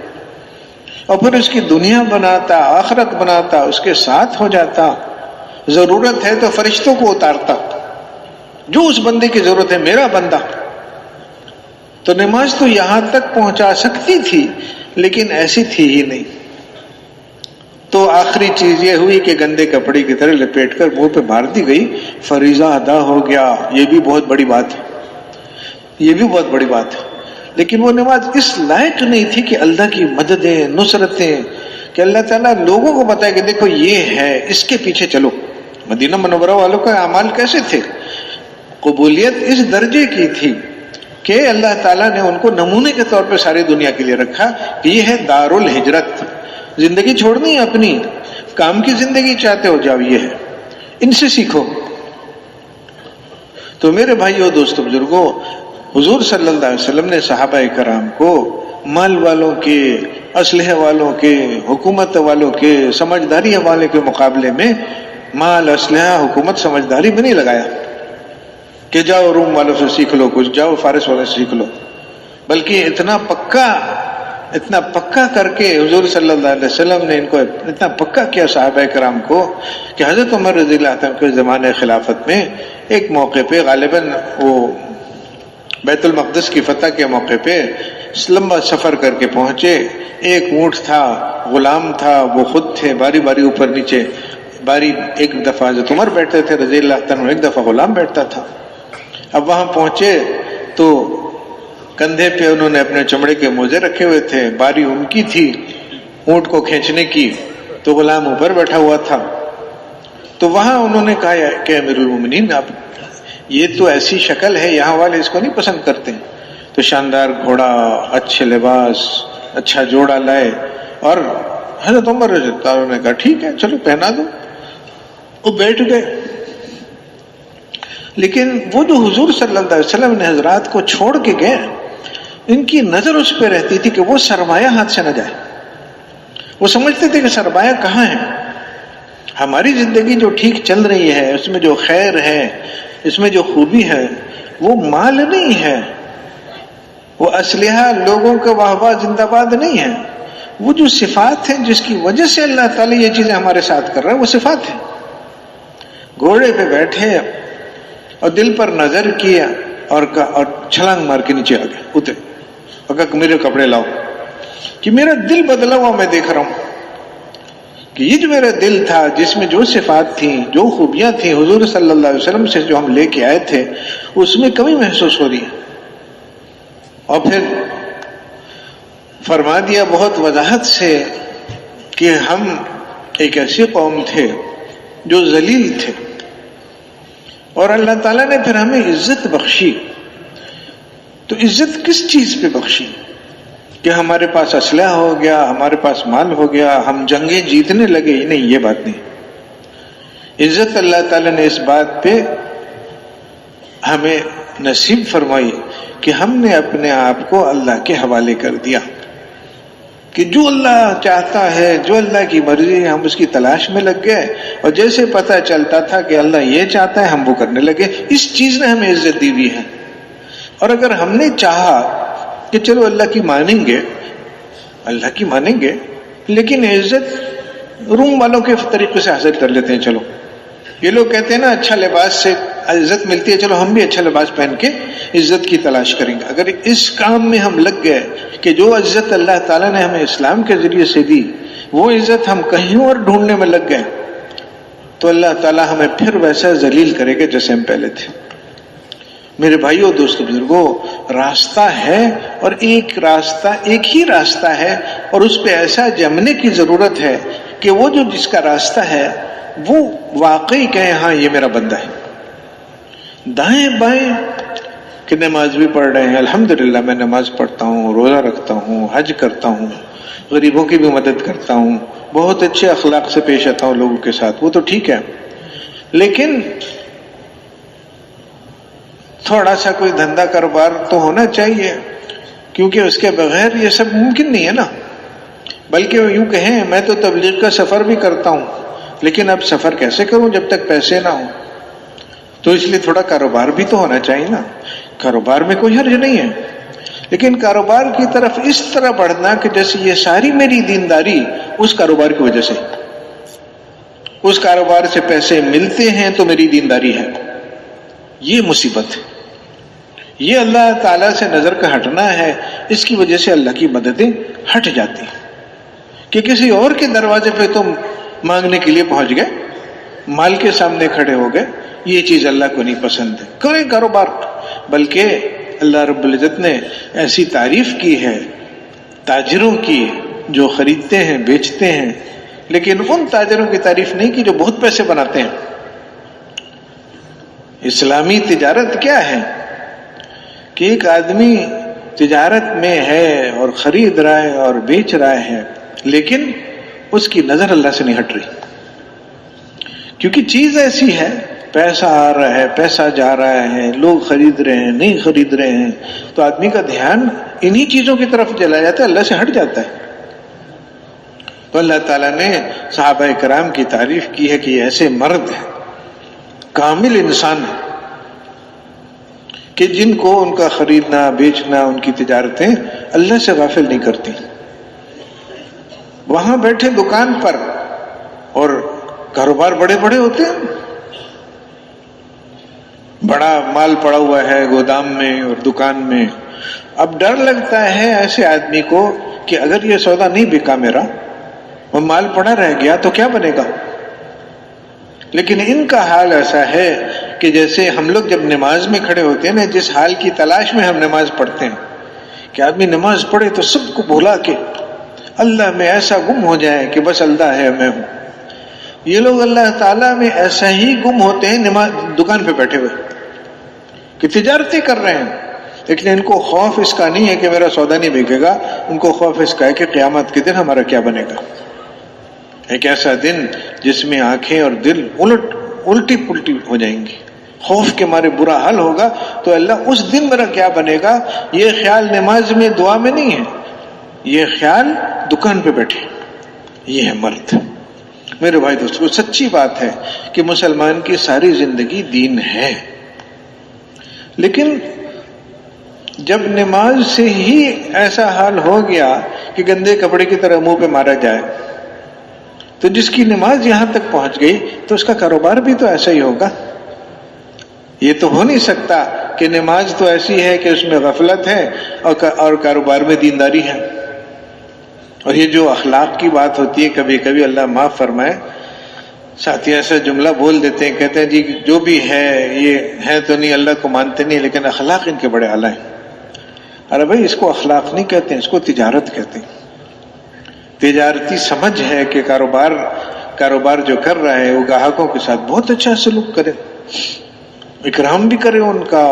اور پھر اس کی دنیا بناتا، آخرت بناتا، اس کے ساتھ ہو جاتا، ضرورت ہے تو فرشتوں کو اتارتا، جو اس بندے کی ضرورت ہے میرا بندہ۔ تو نماز تو یہاں تک پہنچا سکتی تھی لیکن ایسی تھی ہی نہیں۔ تو آخری چیز یہ ہوئی کہ گندے کپڑے کی طرح لپیٹ کر منہ پہ مار دی گئی، فریضہ ادا ہو گیا۔ یہ بھی بہت بڑی بات ہے، یہ بھی بہت بڑی بات ہے، لیکن وہ نماز اس لائق نہیں تھی کہ اللہ کی مددیں، نصرتیں، کہ اللہ تعالیٰ لوگوں کو بتائے کہ دیکھو یہ ہے، اس کے پیچھے چلو۔ مدینہ منورہ والوں کا اعمال کیسے تھے؟ قبولیت اس درجے کی تھی کہ اللہ تعالیٰ نے ان کو نمونے کے طور پہ ساری دنیا کے لیے رکھا کہ یہ ہے دار الہجرت، زندگی چھوڑنی ہے اپنی، کام کی زندگی چاہتے ہو جاؤ، یہ ہے، ان سے سیکھو۔ تو میرے بھائیو دوستو بزرگوں، حضور صلی اللہ علیہ وسلم نے صحابہ کرام کو مال والوں کے، اسلحے والوں کے، حکومت والوں کے، سمجھداری والے کے مقابلے میں مال، اسلحہ، حکومت، سمجھداری میں نہیں لگایا کہ جاؤ روم والوں سے سیکھ لو کچھ، جاؤ فارس والوں سے سیکھ لو، بلکہ اتنا پکا کر کے حضور صلی اللہ علیہ وسلم نے ان کو اتنا پکا کیا صحابہ کرام کو کہ حضرت عمر رضی اللہ عنہ کے زمانے خلافت میں ایک موقع پہ غالباً وہ بیت المقدس کی فتح کے موقع پہ لمبا سفر کر کے پہنچے، ایک اونٹ تھا، غلام تھا، وہ خود تھے، باری باری اوپر نیچے، باری ایک دفعہ حضرت عمر بیٹھتے تھے رضی اللہ عنہ، ایک دفعہ غلام بیٹھتا تھا۔ اب وہاں پہنچے تو کندھے پہ انہوں نے اپنے چمڑے کے موزے رکھے ہوئے تھے، باری ان کی تھی اونٹ کو کھینچنے کی، تو غلام اوپر بیٹھا ہوا تھا۔ تو وہاں انہوں نے کہا کہ امیر المومنین، اب یہ تو ایسی شکل ہے، یہاں والے اس کو نہیں پسند کرتے، تو شاندار گھوڑا، اچھے لباس، اچھا جوڑا لائے، اور حضرت عمر رضی اللہ عنہ نے کہا ٹھیک ہے چلو پہنا دو، وہ بیٹھ گئے۔ لیکن وہ جو حضور صلی اللہ علیہ وسلم نے حضرات کو چھوڑ کے گئے، ان کی نظر اس پہ رہتی تھی کہ وہ سرمایہ ہاتھ سے نہ جائے۔ وہ سمجھتے تھے کہ سرمایہ کہاں ہے، ہماری زندگی جو ٹھیک چل رہی ہے، اس میں جو خیر ہے، اس میں جو خوبی ہے، وہ مال نہیں ہے، وہ اسلحہ، لوگوں کا واہ واہ زندہ باد نہیں ہے، وہ جو صفات ہیں جس کی وجہ سے اللہ تعالیٰ یہ چیزیں ہمارے ساتھ کر رہا ہے، وہ صفات ہیں۔ گھوڑے پہ بیٹھے اور دل پر نظر کیا اور چھلانگ مار کے نیچے آ گئے، اترے اور کہا میرے کپڑے لاؤ، کہ میرا دل بدلا ہوا میں دیکھ رہا ہوں کہ یہ جو میرا دل تھا جس میں جو صفات تھیں، جو خوبیاں تھیں حضور صلی اللہ علیہ وسلم سے جو ہم لے کے آئے تھے، اس میں کمی محسوس ہو رہی ہے۔ اور پھر فرما دیا بہت وضاحت سے کہ ہم ایک ایسی قوم تھے جو ذلیل تھے، اور اللہ تعالیٰ نے پھر ہمیں عزت بخشی۔ تو عزت کس چیز پہ بخشی؟ کہ ہمارے پاس اسلحہ ہو گیا، ہمارے پاس مال ہو گیا، ہم جنگیں جیتنے لگے؟ نہیں، یہ بات نہیں۔ عزت اللہ تعالیٰ نے اس بات پہ ہمیں نصیب فرمائی کہ ہم نے اپنے آپ کو اللہ کے حوالے کر دیا، کہ جو اللہ چاہتا ہے، جو اللہ کی مرضی ہے، ہم اس کی تلاش میں لگ گئے، اور جیسے پتہ چلتا تھا کہ اللہ یہ چاہتا ہے ہم وہ کرنے لگے۔ اس چیز نے ہمیں عزت دی ہوئی ہے۔ اور اگر ہم نے چاہا کہ چلو اللہ کی مانیں گے، اللہ کی مانیں گے، لیکن عزت روم والوں کے طریقے سے حاصل کر لیتے ہیں۔ چلو یہ لوگ کہتے ہیں نا اچھا لباس سے عزت ملتی ہے، چلو ہم بھی اچھا لباس پہن کے عزت کی تلاش کریں گے۔ اگر اس کام میں ہم لگ گئے کہ جو عزت اللہ تعالیٰ نے ہمیں اسلام کے ذریعے سے دی، وہ عزت ہم کہیں اور ڈھونڈنے میں لگ گئے، تو اللہ تعالیٰ ہمیں پھر ویسا ذلیل کرے گا جیسے ہم پہلے تھے۔ میرے بھائیوں، دوستو، بزرگوں، راستہ ہے، اور ایک ہی راستہ ہے، اور اس پہ ایسا جمنے کی ضرورت ہے کہ وہ جو جس کا راستہ ہے وہ واقعی کہے ہاں یہ میرا بندہ ہے۔ دائیں بائیں کہ نماز بھی پڑھ رہے ہیں، الحمدللہ میں نماز پڑھتا ہوں، روزہ رکھتا ہوں، حج کرتا ہوں، غریبوں کی بھی مدد کرتا ہوں، بہت اچھے اخلاق سے پیش آتا ہوں لوگوں کے ساتھ، وہ تو ٹھیک ہے، لیکن تھوڑا سا کوئی دھندا کاروبار تو ہونا چاہیے، کیونکہ اس کے بغیر یہ سب ممکن نہیں ہے نا۔ بلکہ یوں کہیں میں تو تبلیغ کا سفر بھی کرتا ہوں، لیکن اب سفر کیسے کروں جب تک پیسے نہ ہوں؟ تو اس لیے تھوڑا کاروبار بھی تو ہونا چاہیے نا۔ کاروبار میں کوئی حرج نہیں ہے، لیکن کاروبار کی طرف اس طرح بڑھنا کہ جیسے یہ ساری میری دینداری اس کاروبار کی وجہ سے، اس کاروبار سے پیسے ملتے ہیں تو میری دینداری ہے، یہ مصیبت ہے۔ یہ اللہ تعالیٰ سے نظر کا ہٹنا ہے، اس کی وجہ سے اللہ کی مددیں ہٹ جاتی ہیں کہ کسی اور کے دروازے پہ تم مانگنے کے لیے پہنچ گئے، مال کے سامنے کھڑے ہو گئے، یہ چیز اللہ کو نہیں پسند ہے۔ کریں کاروبار، بلکہ اللہ رب العزت نے ایسی تعریف کی ہے تاجروں کی جو خریدتے ہیں بیچتے ہیں، لیکن ان تاجروں کی تعریف نہیں کی جو بہت پیسے بناتے ہیں۔ اسلامی تجارت کیا ہے کہ ایک آدمی تجارت میں ہے اور خرید رہا ہے اور بیچ رہا ہے، لیکن اس کی نظر اللہ سے نہیں ہٹ رہی، کیونکہ چیز ایسی ہے، پیسہ آ رہا ہے، پیسہ جا رہا ہے، لوگ خرید رہے ہیں، نہیں خرید رہے ہیں، تو آدمی کا دھیان انہی چیزوں کی طرف چلا جاتا ہے، اللہ سے ہٹ جاتا ہے۔ تو اللہ تعالیٰ نے صحابہ کرام کی تعریف کی ہے کہ یہ ایسے مرد ہیں، کامل انسان ہیں، کہ جن کو ان کا خریدنا بیچنا، ان کی تجارتیں اللہ سے غافل نہیں کرتی۔ وہاں بیٹھے دکان پر، اور کاروبار بڑے بڑے ہوتے ہیں، بڑا مال پڑا ہوا ہے گودام میں اور دکان میں، اب ڈر لگتا ہے ایسے آدمی کو کہ اگر یہ سودا نہیں بکا میرا، وہ مال پڑا رہ گیا تو کیا بنے گا۔ لیکن ان کا حال ایسا ہے کہ جیسے ہم لوگ جب نماز میں کھڑے ہوتے ہیں نا، جس حال کی تلاش میں ہم نماز پڑھتے ہیں کہ آدمی نماز پڑھے تو سب کو بھلا کے اللہ میں ایسا گم ہو جائے کہ بس اللہ ہے میں ہوں، یہ لوگ اللہ تعالیٰ میں ایسا ہی گم ہوتے ہیں نماز دکان پہ بیٹھے ہوئے کہ تجارتیں کر رہے ہیں، لیکن ان کو خوف اس کا نہیں ہے کہ میرا سودا نہیں بکے گا، ان کو خوف اس کا ہے کہ قیامت کے دن ہمارا کیا بنے گا۔ ایک ایسا دن جس میں آنکھیں اور دل الٹی پلٹی ہو جائیں گی، خوف کے مارے برا حال ہوگا، تو اللہ اس دن میرا کیا بنے گا، یہ خیال نماز میں دعا میں نہیں ہے، یہ خیال دکان پہ بیٹھے، یہ ہے مرد۔ میرے بھائی دوستو، سچی بات ہے کہ مسلمان کی ساری زندگی دین ہے، لیکن جب نماز سے ہی ایسا حال ہو گیا کہ گندے کپڑے کی طرح منہ پہ مارا جائے، تو جس کی نماز یہاں تک پہنچ گئی تو اس کا کاروبار بھی تو ایسا ہی ہوگا۔ یہ تو ہو نہیں سکتا کہ نماز تو ایسی ہے کہ اس میں غفلت ہے اور کاروبار میں دینداری ہے۔ اور یہ جو اخلاق کی بات ہوتی ہے، کبھی کبھی اللہ معاف فرمائے، ساتھی ایسا جملہ بول دیتے ہیں، کہتے ہیں جی جو بھی ہے یہ ہے تو نہیں، اللہ کو مانتے نہیں، لیکن اخلاق ان کے بڑے اعلیٰ ہیں۔ ارے بھائی، اس کو اخلاق نہیں کہتے ہیں، اس کو تجارت کہتے ہیں۔ تجارتی سمجھ ہے کہ کاروبار جو کر رہا ہے وہ گاہکوں کے ساتھ بہت اچھا سلوک کرے، اکرام بھی کرے ان کا،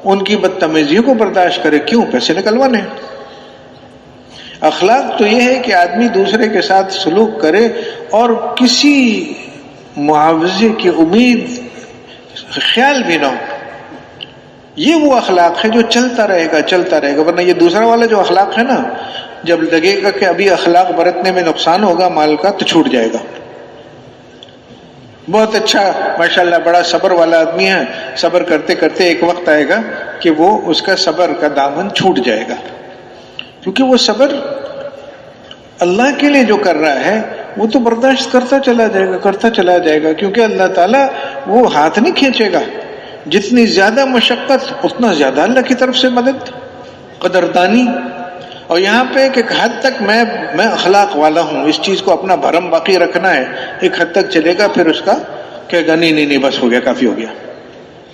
ان کی بدتمیزیوں کو برداشت کرے، کیوں؟ پیسے نکلوانے۔ اخلاق تو یہ ہے کہ آدمی دوسرے کے ساتھ سلوک کرے اور کسی معاوضے کی امید خیال بھی نہ ہو۔ یہ وہ اخلاق ہے جو چلتا رہے گا، ورنہ یہ دوسرا والا جو اخلاق ہے نا، جب لگے گا کہ ابھی اخلاق برتنے میں نقصان ہوگا مال کا، تو چھوٹ جائے گا۔ بہت اچھا ماشاءاللہ بڑا صبر والا آدمی ہے، صبر کرتے کرتے ایک وقت آئے گا کہ وہ اس کا صبر کا دامن چھوٹ جائے گا، کیونکہ وہ صبر اللہ کے لیے جو کر رہا ہے وہ تو برداشت کرتا چلا جائے گا، کیونکہ اللہ تعالیٰ وہ ہاتھ نہیں کھینچے گا۔ جتنی زیادہ مشقت اتنا زیادہ اللہ کی طرف سے مدد، قدردانی۔ اور یہاں پہ کہ حد تک میں اخلاق والا ہوں، اس چیز کو اپنا بھرم باقی رکھنا ہے، ایک حد تک چلے گا، پھر اس کا کہے گا نہیں بس ہو گیا، کافی ہو گیا،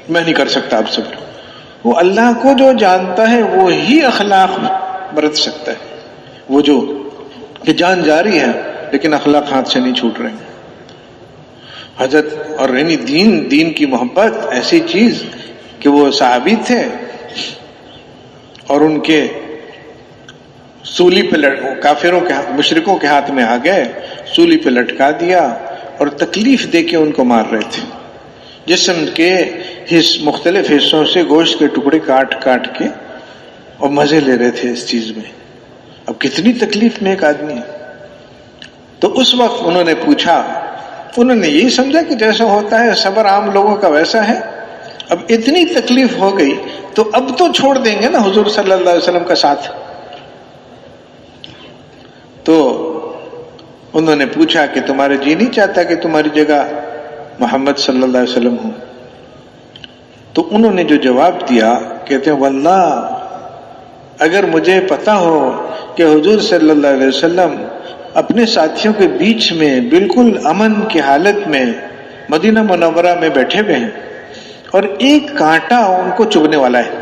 میں نہیں کر سکتا اب صبر۔ وہ اللہ کو جو جانتا ہے وہی اخلاق برت سکتا ہے، وہ جو کہ جان جاری ہے لیکن اخلاق ہاتھ سے نہیں چھوٹ رہے۔ حضرت اور یعنی دین کی محبت ایسی چیز کہ وہ صحابی تھے اور ان کے سولی پہ کافروں کے مشرکوں کے ہاتھ میں آ گئے، سولی پہ لٹکا دیا اور تکلیف دے کے ان کو مار رہے تھے، جسم کے مختلف حصوں سے گوشت کے ٹکڑے کاٹ کے اور مزے لے رہے تھے اس چیز میں۔ اب کتنی تکلیف میں ایک آدمی ہے۔ تو اس وقت انہوں نے پوچھا، انہوں نے یہی سمجھا کہ جیسا ہوتا ہے صبر عام لوگوں کا ویسا ہے، اب اتنی تکلیف ہو گئی تو اب تو چھوڑ دیں گے نا حضور صلی اللہ علیہ وسلم کا ساتھ۔ تو انہوں نے پوچھا کہ تمہارا جی نہیں چاہتا کہ تمہاری جگہ محمد صلی اللہ علیہ وسلم ہو؟ تو انہوں نے جو جواب دیا، کہتے ہیں واللہ اگر مجھے پتا ہو کہ حضور صلی اللہ علیہ وسلم اپنے ساتھیوں کے بیچ میں بالکل امن کی حالت میں مدینہ منورہ میں بیٹھے ہوئے ہیں اور ایک کانٹا ان کو چبھنے والا ہے،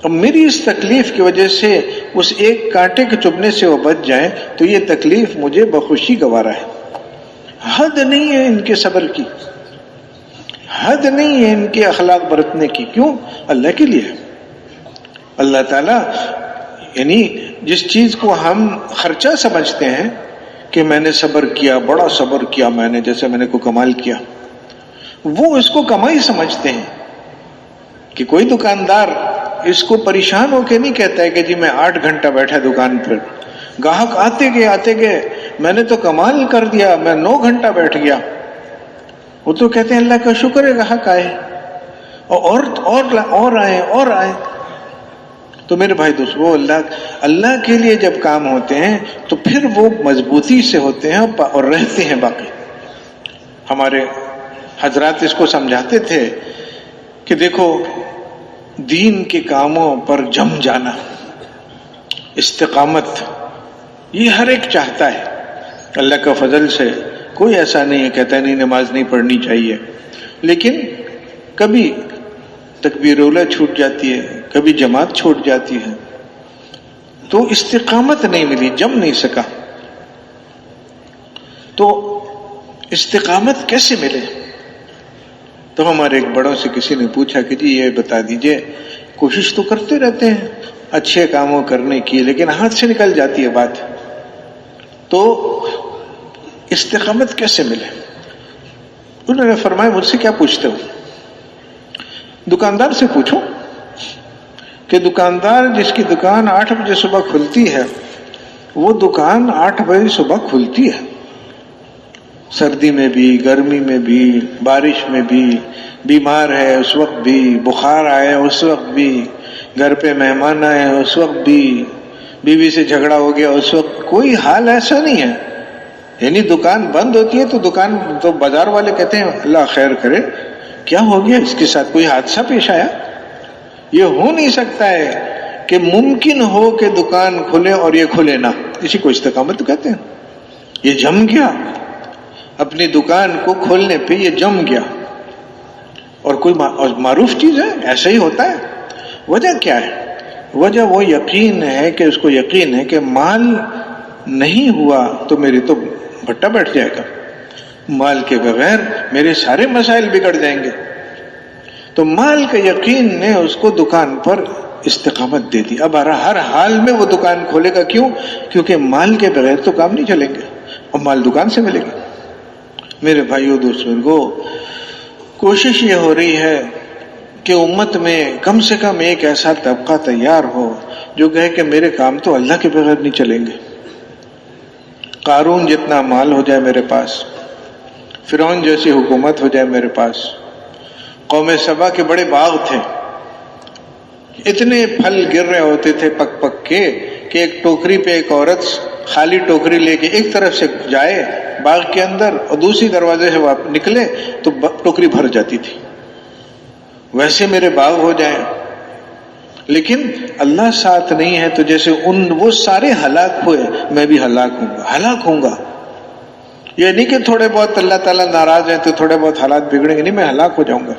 اور میری اس تکلیف کی وجہ سے اس ایک کانٹے کے چبھنے سے وہ بچ جائیں تو یہ تکلیف مجھے بخوشی گوارا ہے۔ حد نہیں ہے ان کے صبر کی، حد نہیں ہے ان کے اخلاق برتنے کی۔ کیوں؟ اللہ کے لیے۔ اللہ تعالیٰ یعنی جس چیز کو ہم خرچہ سمجھتے ہیں کہ میں نے صبر کیا، بڑا صبر کیا میں نے، جیسے میں نے کوئی کمال کیا، وہ اس کو کمائی سمجھتے ہیں۔ کہ کوئی دکاندار اس کو پریشان ہو کے نہیں کہتا ہے کہ جی میں 8 گھنٹہ بیٹھا دکان پر، گاہک آتے گئے میں نے تو کمال کر دیا، میں 9 گھنٹہ بیٹھ گیا۔ وہ تو کہتے ہیں اللہ کا شکر ہے گاہک آئے اور آئے۔ تو میرے بھائی دوست، وہ اللہ کے لیے جب کام ہوتے ہیں تو پھر وہ مضبوطی سے ہوتے ہیں اور رہتے ہیں باقی۔ ہمارے حضرات اس کو سمجھاتے تھے کہ دیکھو دین کے کاموں پر جم جانا، استقامت، یہ ہر ایک چاہتا ہے۔ اللہ کا فضل سے کوئی ایسا نہیں ہے کہتا نہیں نماز نہیں پڑھنی چاہیے، لیکن کبھی تکبیر اولیٰ چھوٹ جاتی ہے، کبھی جماعت چھوٹ جاتی ہے، تو استقامت نہیں ملی، جم نہیں سکا۔ تو استقامت کیسے ملے؟ تو ہمارے ایک بڑوں سے کسی نے پوچھا کہ جی یہ بتا دیجئے کوشش تو کرتے رہتے ہیں اچھے کاموں کرنے کی، لیکن ہاتھ سے نکل جاتی ہے بات. تو استقامت کیسے ملے؟ انہوں نے فرمایا مجھ سے کیا پوچھتے ہو؟ دکاندار سے پوچھو کہ دکاندار جس کی دکان 8 بجے صبح کھلتی ہے، وہ دکان 8 بجے صبح کھلتی ہے، سردی میں بھی، گرمی میں بھی، بارش میں بھی، بیمار ہے اس وقت بھی، بخار آئے اس وقت بھی، گھر پہ مہمان آئے اس وقت بھی، بیوی سے جھگڑا ہو گیا اس وقت، کوئی حال ایسا نہیں ہے. یعنی دکان بند ہوتی ہے تو بازار والے کہتے ہیں اللہ خیر کرے، کیا ہو گیا اس کے ساتھ، کوئی حادثہ پیش آیا؟ یہ ہو نہیں سکتا ہے کہ ممکن ہو کہ دکان کھلے اور یہ کھلے نہ. اسی کو استقامت کہتے ہیں. یہ جم گیا، اپنی دکان کو کھولنے پہ یہ جم گیا. اور کوئی معروف چیز ہے، ایسا ہی ہوتا ہے. وجہ کیا ہے؟ وجہ وہ یقین ہے کہ اس کو یقین ہے کہ مال نہیں ہوا تو میری تو بھٹا بیٹھ جائے گا، مال کے بغیر میرے سارے مسائل بگڑ جائیں گے. تو مال کا یقین نے اس کو دکان پر استقامت دے دی. اب ہر حال میں وہ دکان کھولے گا. کیوں؟ کیونکہ مال کے بغیر تو کام نہیں چلیں گے اور مال دکان سے ملے گا. میرے بھائیوں دوستوں، کوشش یہ ہو رہی ہے کہ امت میں کم سے کم ایک ایسا طبقہ تیار ہو جو کہے کہ میرے کام تو اللہ کے بغیر نہیں چلیں گے. قارون جتنا مال ہو جائے میرے پاس، فرعون جیسی حکومت ہو جائے میرے پاس، قوم سبا کے بڑے باغ تھے، اتنے پھل گر رہے ہوتے تھے پک پک کے کہ ایک ٹوکری پہ ایک عورت خالی ٹوکری لے کے ایک طرف سے جائے باغ کے اندر اور دوسری دروازے سے نکلے تو ٹوکری بھر جاتی تھی. ویسے میرے باغ ہو جائیں. لیکن اللہ ساتھ نہیں ہے تو جیسے وہ سارے ہلاک ہوئے، میں بھی ہلاک ہوں گا. یہ نہیں کہ تھوڑے بہت اللہ تعالیٰ ناراض ہیں تو تھوڑے بہت حالات بگڑیں گے، نہیں، میں ہلاک ہو جاؤں گا.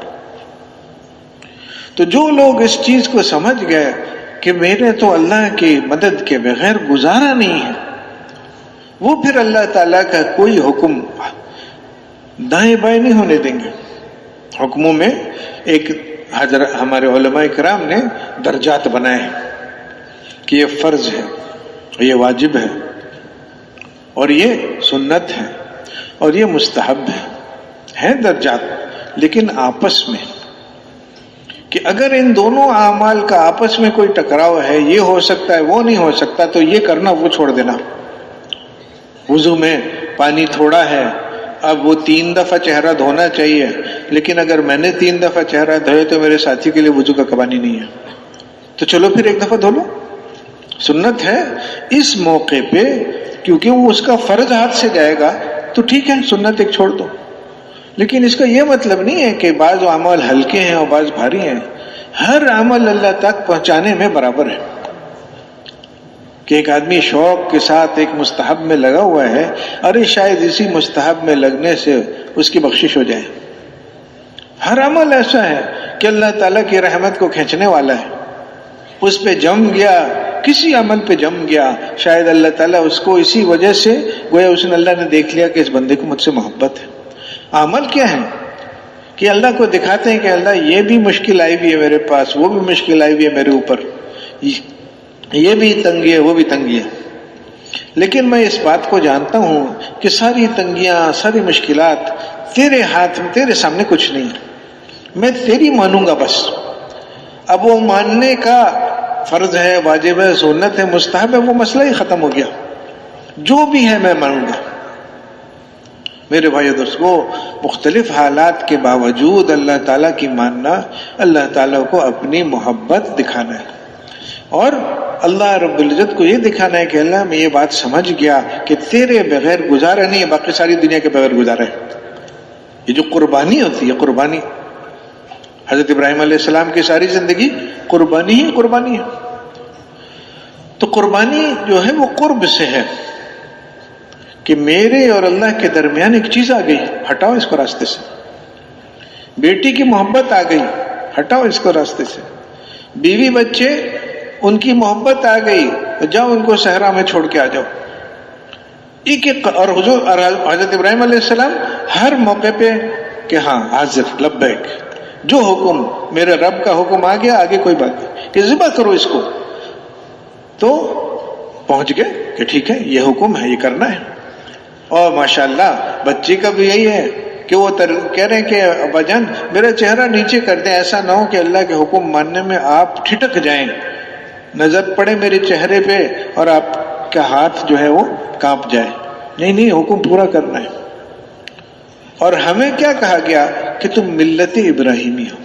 تو جو لوگ اس چیز کو سمجھ گئے کہ میرے تو اللہ کی مدد کے بغیر گزارا نہیں ہے، وہ پھر اللہ تعالیٰ کا کوئی حکم دائیں بائیں نہیں ہونے دیں گے. حکموں میں ایک حضرت ہمارے علماء کرام نے درجات بنائے ہیں کہ یہ فرض ہے، یہ واجب ہے، اور یہ سنت ہے، اور یہ مستحب ہے درجات. لیکن آپس میں کہ اگر ان دونوں اعمال کا آپس میں کوئی ٹکراؤ ہے، یہ ہو سکتا ہے وہ نہیں ہو سکتا، تو یہ کرنا وہ چھوڑ دینا. وضو میں پانی تھوڑا ہے، اب وہ 3 دفعہ چہرہ دھونا چاہیے، لیکن اگر میں نے 3 دفعہ چہرہ دھوئے تو میرے ساتھی کے لیے وضو کا پانی نہیں ہے، تو چلو پھر 1 دفعہ دھو لو. سنت ہے اس موقع پہ، کیونکہ وہ اس کا فرض ہاتھ سے جائے گا تو ٹھیک ہے، سنت ایک چھوڑ دو. لیکن اس کا یہ مطلب نہیں ہے کہ بعض عمل ہلکے ہیں اور بعض بھاری ہیں. ہر عمل اللہ تک پہنچانے میں برابر ہے. کہ ایک آدمی شوق کے ساتھ ایک مستحب میں لگا ہوا ہے، ارے شاید اسی مستحب میں لگنے سے اس کی بخشش ہو جائے. ہر عمل ایسا ہے کہ اللہ تعالیٰ کی رحمت کو کھینچنے والا ہے. اس پہ جم گیا، کسی عمل پہ جم گیا، شاید اللہ تعالیٰ اس کو اسی وجہ سے گویا اس نے اللہ نے دیکھ لیا کہ اس بندے کو مجھ سے محبت ہے. عمل کیا ہے کہ اللہ کو دکھاتے ہیں کہ اللہ یہ بھی مشکل آئی ہوئی ہے میرے پاس، وہ بھی مشکل آئی ہوئی ہے میرے اوپر، یہ بھی تنگی ہے وہ بھی تنگی ہے، لیکن میں اس بات کو جانتا ہوں کہ ساری تنگیاں، ساری مشکلات تیرے ہاتھ میں، تیرے سامنے کچھ نہیں ہے، میں تیری مانوں گا بس. اب وہ ماننے کا فرض ہے، واجب ہے، سنت ہے، مستحب ہے، وہ مسئلہ ہی ختم ہو گیا. جو بھی ہے میں مانوں گا. میرے بھائی دوست، وہ مختلف حالات کے باوجود اللہ تعالیٰ کی ماننا، اللہ تعالیٰ کو اپنی محبت دکھانا ہے، اور اللہ رب العزت کو یہ دکھانا ہے کہ اللہ میں یہ بات سمجھ گیا کہ تیرے بغیر گزارا نہیں ہے، باقی ساری دنیا کے بغیر گزارا ہے. یہ جو قربانی ہوتی ہے، قربانی، حضرت ابراہیم علیہ السلام کی ساری زندگی قربانی ہی قربانی ہے. تو قربانی جو ہے وہ قرب سے ہے کہ میرے اور اللہ کے درمیان ایک چیز آ گئی، ہٹاؤ اس کو راستے سے. بیٹی کی محبت آ گئی، ہٹاؤ اس کو راستے سے. بیوی بچے، ان کی محبت آ گئی، جاؤ ان کو صحرا میں چھوڑ کے آ جاؤ. ایک ایک، اور حضرت ابراہیم علیہ السلام ہر موقع پہ کہ ہاں حاضر، لبیک، جو حکم میرے رب کا حکم آ گیا، آگے کوئی بات نہیں کہ ذبح کرو اس کو، تو پہنچ گئے کہ ٹھیک ہے یہ حکم ہے، یہ کرنا ہے۔ اور ماشاءاللہ بچے کا بھی یہی ہے کہ وہ کہہ رہے ہیں کہ ابا جان میرا چہرہ نیچے کر دیں، ایسا نہ ہو کہ اللہ کے حکم ماننے میں آپ ٹھٹک جائیں، نظر پڑے میرے چہرے پہ اور آپ کا ہاتھ جو ہے وہ کانپ جائے۔ نہیں نہیں، حکم پورا کرنا ہے۔ اور ہمیں کیا کہا گیا کہ تم ملت ابراہیمی ہو،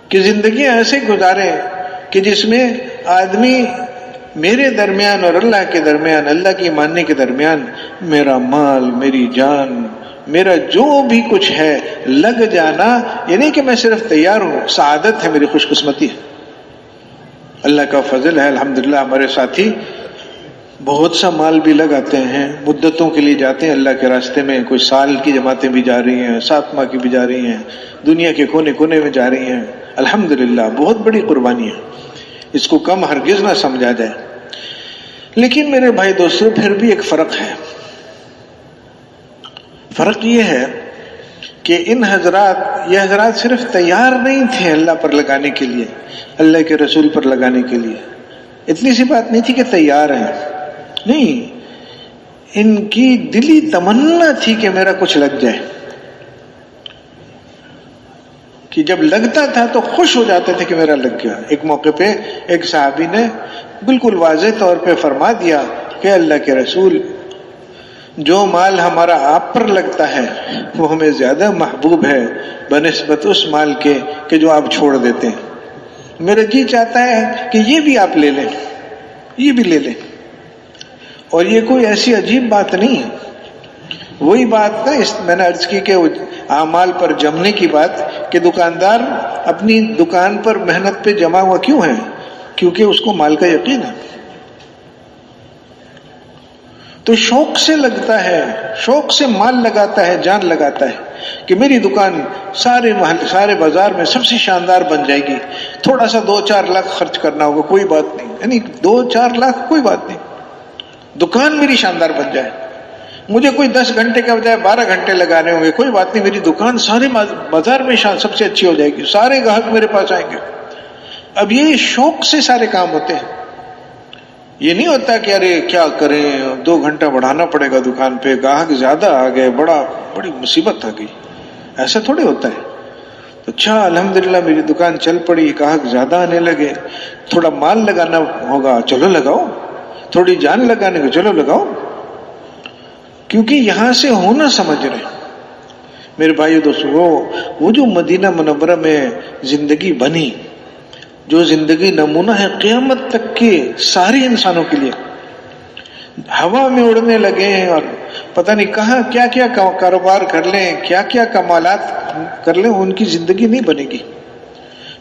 کہ زندگی ایسے گزاریں کہ جس میں آدمی میرے درمیان اور اللہ کے درمیان، اللہ کی ماننے کے درمیان میرا مال، میری جان، میرا جو بھی کچھ ہے لگ جانا، یہ نہیں کہ میں صرف تیار ہوں، سعادت ہے، میری خوش قسمتی ہے۔ اللہ کا فضل ہے، الحمدللہ ہمارے ساتھی بہت سا مال بھی لگاتے ہیں، مدتوں کے لیے جاتے ہیں اللہ کے راستے میں، کوئی سال کی جماعتیں بھی جا رہی ہیں، 7 ماہ کی بھی جا رہی ہیں، دنیا کے کونے کونے میں جا رہی ہیں، الحمدللہ بہت بڑی قربانی ہے، اس کو کم ہرگز نہ سمجھا جائے۔ لیکن میرے بھائی دوستو پھر بھی ایک فرق ہے، فرق یہ ہے کہ یہ حضرات صرف تیار نہیں تھے اللہ پر لگانے کے لیے، اللہ کے رسول پر لگانے کے لیے، اتنی سی بات نہیں تھی کہ تیار ہیں، نہیں، ان کی دلی تمنا تھی کہ میرا کچھ لگ جائے، کہ جب لگتا تھا تو خوش ہو جاتے تھے کہ میرا لگ گیا۔ ایک موقع پہ ایک صحابی نے بالکل واضح طور پہ فرما دیا کہ اللہ کے رسول، جو مال ہمارا آپ پر لگتا ہے وہ ہمیں زیادہ محبوب ہے بنسبت اس مال کے کہ جو آپ چھوڑ دیتے ہیں، میرا جی چاہتا ہے کہ یہ بھی آپ لے لیں، یہ بھی لے لیں۔ اور یہ کوئی ایسی عجیب بات نہیں ہے، وہی بات نا میں نے عرض کی کہ اعمال پر جمنے کی بات، کہ دکاندار اپنی دکان پر محنت پہ جمع ہوا کیوں ہے؟ کیونکہ اس کو مال کا یقین ہے، تو شوق سے لگتا ہے، شوق سے مال لگاتا ہے، جان لگاتا ہے کہ میری دکان سارے بازار میں سب سے شاندار بن جائے گی، تھوڑا سا 2-4 لاکھ خرچ کرنا ہوگا، کوئی بات نہیں، یعنی 2-4 لاکھ کوئی بات نہیں، دکان میری شاندار بن جائے، مجھے کوئی 10 گھنٹے کا بجائے 12 گھنٹے لگانے ہوں گے، کوئی بات نہیں، میری دکان سارے بازار میں سب سے اچھی ہو جائے گی، سارے گاہک میرے پاس آئیں گے۔ اب یہ شوق سے سارے کام ہوتے ہیں، یہ نہیں ہوتا کہ ارے کیا کریں 2 گھنٹہ بڑھانا پڑے گا دکان پہ، گاہک زیادہ آ گئے، بڑی مصیبت آ گئی، ایسا تھوڑی ہوتا ہے۔ اچھا الحمدللہ میری دکان چل پڑی، گاہک زیادہ آنے لگے، تھوڑا مال لگانا ہوگا، چلو لگاؤ، تھوڑی جان لگانے کو چلو لگاؤ، کیونکہ یہاں سے ہونا سمجھ رہے ہیں۔ میرے بھائیو دوستو، وہ جو مدینہ منورہ میں زندگی بنی، جو زندگی نمونہ ہے قیامت تک کے سارے انسانوں کے لیے، ہوا میں اڑنے لگے ہیں اور پتہ نہیں کہاں کیا کیا کاروبار کر لیں، کیا کیا کمالات کر لیں، ان کی زندگی نہیں بنے گی۔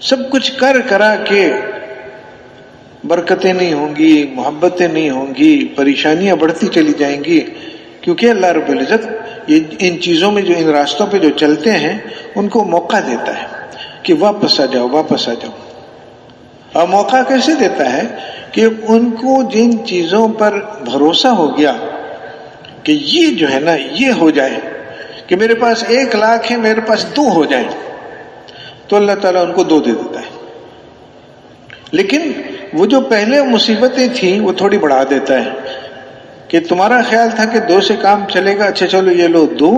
سب کچھ کرا کے برکتیں نہیں ہوں گی، محبتیں نہیں ہوں گی، پریشانیاں بڑھتی چلی جائیں گی، کیونکہ اللہ رب العزت ان چیزوں میں جو ان راستوں پہ جو چلتے ہیں ان کو موقع دیتا ہے کہ واپس آ جاؤ، واپس آ جاؤ۔ اور موقع کیسے دیتا ہے کہ ان کو جن چیزوں پر بھروسہ ہو گیا کہ یہ جو ہے نا یہ ہو جائے، کہ میرے پاس 1 لاکھ ہے، میرے پاس 2 ہو جائیں، تو اللہ تعالیٰ ان کو 2 دے دیتا ہے۔ لیکن وہ جو پہلے مصیبتیں تھیں وہ تھوڑی بڑھا دیتا ہے، کہ تمہارا خیال تھا کہ 2 سے کام چلے گا، اچھا چلو یہ لو 2،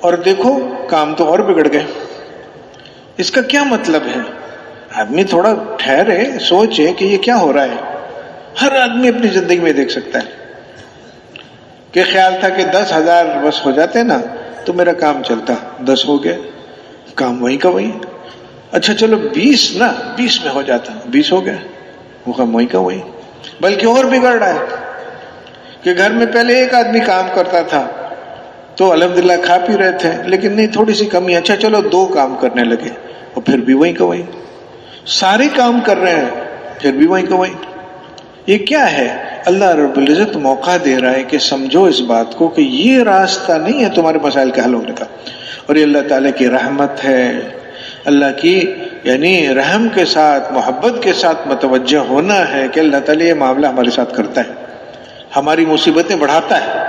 اور دیکھو کام تو اور بگڑ گئے۔ اس کا کیا مطلب ہے؟ آدمی تھوڑا ٹھہرے، سوچے کہ یہ کیا ہو رہا ہے۔ ہر آدمی اپنی زندگی میں دیکھ سکتا ہے کہ خیال تھا کہ 10,000 بس ہو جاتے نا تو میرا کام چلتا، 10 ہو گئے، کام وہیں کا وہیں، اچھا چلو 20 نا، 20 میں ہو جاتا، 20 ہو گئے، وہ کام وہیں کا وہیں، بلکہ اور بگڑ رہا ہے کہ گھر میں پہلے 1 آدمی کام کرتا تھا تو الحمدللہ کھا پی رہے تھے، لیکن نہیں تھوڑی سی کمی، اچھا چلو 2 کام کرنے لگے، اور پھر بھی وہیں کا وہیں، سارے کام کر رہے ہیں پھر بھی وہیں کا وہیں۔ یہ کیا ہے؟ اللہ رب العزت موقع دے رہا ہے کہ سمجھو اس بات کو کہ یہ راستہ نہیں ہے تمہارے مسائل کے حل ہونے کا، اور یہ اللہ تعالیٰ کی رحمت ہے، اللہ کی یعنی رحم کے ساتھ، محبت کے ساتھ متوجہ ہونا ہے کہ اللہ تعالیٰ یہ معاملہ ہمارے ساتھ کرتا ہے، ہماری مصیبتیں بڑھاتا ہے،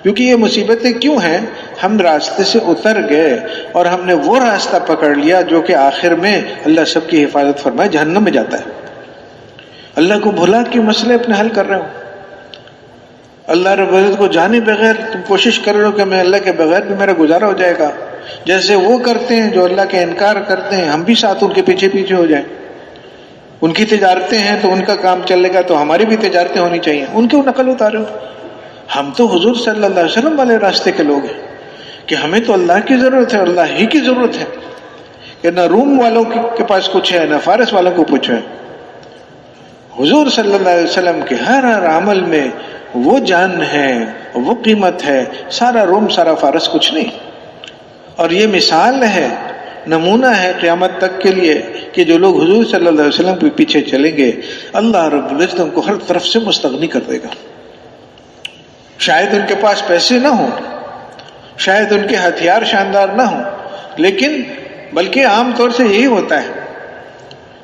کیونکہ یہ مصیبتیں کیوں ہیں؟ ہم راستے سے اتر گئے اور ہم نے وہ راستہ پکڑ لیا جو کہ آخر میں اللہ سب کی حفاظت فرمائے جہنم میں جاتا ہے۔ اللہ کو بھلا کے مسئلے اپنے حل کر رہے ہو، اللہ رب العزت کو جانے بغیر تم کوشش کر رہے ہو کہ میں اللہ کے بغیر بھی میرا گزارا ہو جائے گا، جیسے وہ کرتے ہیں جو اللہ کے انکار کرتے ہیں ہم بھی ساتھ ان کے پیچھے پیچھے ہو جائیں۔ ان کی تجارتیں ہیں تو ان کا کام چلے گا، تو ہماری بھی تجارتیں ہونی چاہیے، ان کی نقل اتارے ہو۔ ہم تو حضور صلی اللہ علیہ وسلم والے راستے کے لوگ ہیں کہ ہمیں تو اللہ کی ضرورت ہے، اللہ ہی کی ضرورت ہے، کہ نہ روم والوں کے پاس کچھ ہے نہ فارس والوں کو کچھ ہے۔ حضور صلی اللہ علیہ وسلم کے ہر عمل میں وہ جان ہے، وہ قیمت ہے، سارا روم سارا فارس کچھ نہیں۔ اور یہ مثال ہے، نمونہ ہے قیامت تک کے لیے کہ جو لوگ حضور صلی اللہ علیہ وسلم کے پیچھے چلیں گے اللہ رب العزت ان کو ہر طرف سے مستغنی کر دے گا۔ شاید ان کے پاس پیسے نہ ہوں، شاید ان کے ہتھیار شاندار نہ ہوں، لیکن بلکہ عام طور سے یہی ہوتا ہے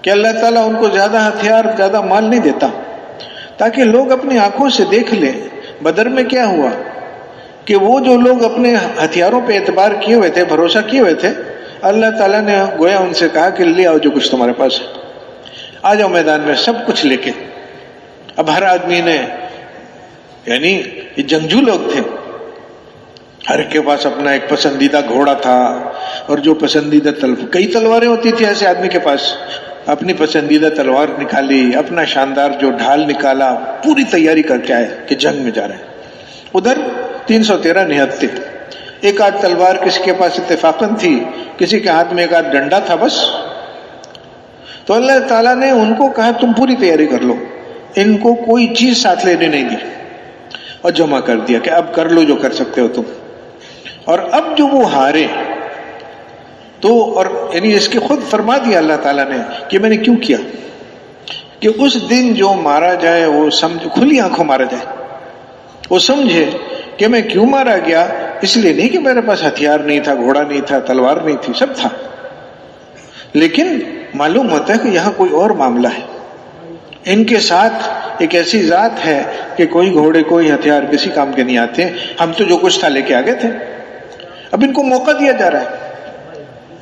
کہ اللہ تعالیٰ ان کو زیادہ ہتھیار زیادہ مال نہیں دیتا تاکہ لوگ اپنی آنکھوں سے دیکھ لیں۔ بدر میں کیا ہوا کہ وہ جو لوگ اپنے ہتھیاروں پہ اعتبار کیے ہوئے تھے، بھروسہ کیے ہوئے تھے، اللہ تعالیٰ نے گویا ان سے کہا کہ لے آؤ جو کچھ تمہارے پاس ہے، آ جاؤ میدان میں سب کچھ لے کے۔ اب ہر آدمی نے، یعنی یہ جنگجو لوگ تھے، ہر ایک کے پاس اپنا ایک پسندیدہ گھوڑا تھا، اور جو پسندیدہ کئی تلواریں ہوتی تھی ایسے آدمی کے پاس، اپنی پسندیدہ تلوار نکالی، اپنا شاندار جو ڈھال نکالا، پوری تیاری کر کے آئے کہ جنگ میں جا رہے ہیں۔ ادھر 313 نہت تھے، ایک آدھ تلوار کسی کے پاس اتفاقاً تھی، کسی کے ہاتھ میں ایک آدھ ڈنڈا تھا بس۔ تو اللہ تعالیٰ نے ان کو کہا تم پوری تیاری کر لو، ان کو کوئی چیز ساتھ لینے نہیں دی، اور جمع کر دیا کہ اب کر لو جو کر سکتے ہو تم۔ اور اب جو وہ ہارے تو، اور یعنی اس کے خود فرما دیا اللہ تعالیٰ نے کہ میں نے کیوں کیا، کہ اس دن جو مارا جائے وہ سمجھ، کھلی آنکھوں مارا جائے، وہ سمجھے کہ میں کیوں مارا گیا، اس لیے نہیں کہ میرے پاس ہتھیار نہیں تھا، گھوڑا نہیں تھا، تلوار نہیں تھی، سب تھا، لیکن معلوم ہوتا ہے کہ یہاں کوئی اور معاملہ ہے۔ ان کے ساتھ ایک ایسی ذات ہے کہ کوئی گھوڑے کوئی ہتھیار کسی کام کے نہیں آتے، ہم تو جو کچھ تھا لے کے آ گئے تھے۔ اب ان کو موقع دیا جا رہا ہے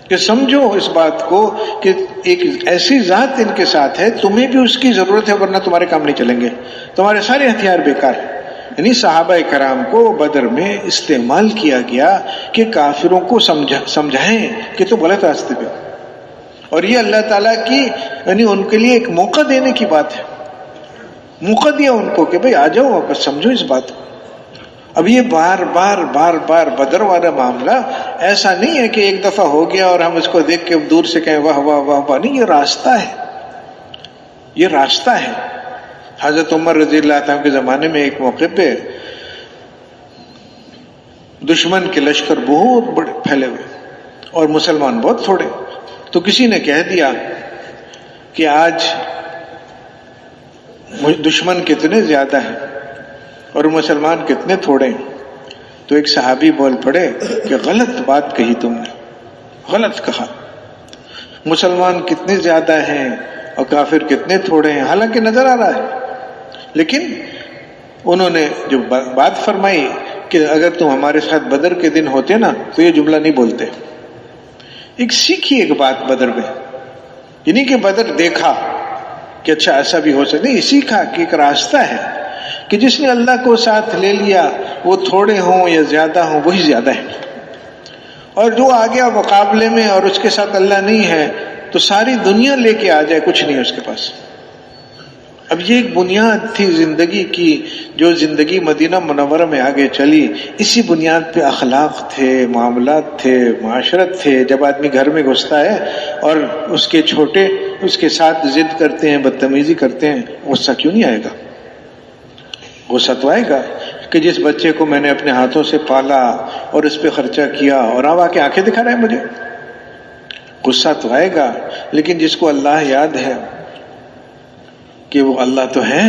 کہ سمجھو اس بات کو کہ ایک ایسی ذات ان کے ساتھ ہے، تمہیں بھی اس کی ضرورت ہے، ورنہ تمہارے کام نہیں چلیں گے، تمہارے سارے ہتھیار بیکار۔ یعنی صحابہ کرام کو بدر میں استعمال کیا گیا کہ کافروں کو سمجھائیں کہ تم غلط راستے پہ، اور یہ اللہ تعالیٰ کی یعنی ان کے لیے ایک موقع دینے کی بات ہے، موقع دیا ان کو کہ بھئی آ جاؤ، بس سمجھو اس بات کو۔ اب یہ بار بار بدر والا معاملہ ایسا نہیں ہے کہ ایک دفعہ ہو گیا اور ہم اس کو دیکھ کے دور سے کہیں واہ واہ واہ واہ، نہیں، یہ راستہ ہے، یہ راستہ ہے۔ حضرت عمر رضی اللہ عنہ کے زمانے میں ایک موقع پہ دشمن کے لشکر بہت بڑے پھیلے ہوئے اور مسلمان بہت تھوڑے، تو کسی نے کہہ دیا کہ آج دشمن کتنے زیادہ ہیں اور مسلمان کتنے تھوڑے ہیں۔ تو ایک صحابی بول پڑے کہ غلط بات کہی تم نے، غلط کہا، مسلمان کتنے زیادہ ہیں اور کافر کتنے تھوڑے ہیں، حالانکہ نظر آ رہا ہے۔ لیکن انہوں نے جو بات فرمائی کہ اگر تم ہمارے ساتھ بدر کے دن ہوتے نا تو یہ جملہ نہیں بولتے۔ ایک سیکھی ایک بات بدر میں، یعنی کہ بدر دیکھا کہ اچھا ایسا بھی ہو سکتا ہے، یہ سیکھا کہ ایک راستہ ہے کہ جس نے اللہ کو ساتھ لے لیا، وہ تھوڑے ہوں یا زیادہ ہوں وہی زیادہ ہے، اور جو آ گیا مقابلے میں اور اس کے ساتھ اللہ نہیں ہے تو ساری دنیا لے کے آ جائے کچھ نہیں اس کے پاس۔ اب یہ ایک بنیاد تھی زندگی کی، جو زندگی مدینہ منورہ میں آگے چلی، اسی بنیاد پہ اخلاق تھے، معاملات تھے، معاشرت تھے۔ جب آدمی گھر میں گھستا ہے اور اس کے چھوٹے اس کے ساتھ ضد کرتے ہیں، بدتمیزی کرتے ہیں، غصہ کیوں نہیں آئے گا؟ غصہ تو آئے گا کہ جس بچے کو میں نے اپنے ہاتھوں سے پالا اور اس پہ خرچہ کیا اور اب آ کے آنکھیں دکھا رہا ہے مجھے، غصہ تو آئے گا۔ لیکن جس کو اللہ یاد ہے کہ وہ اللہ تو ہے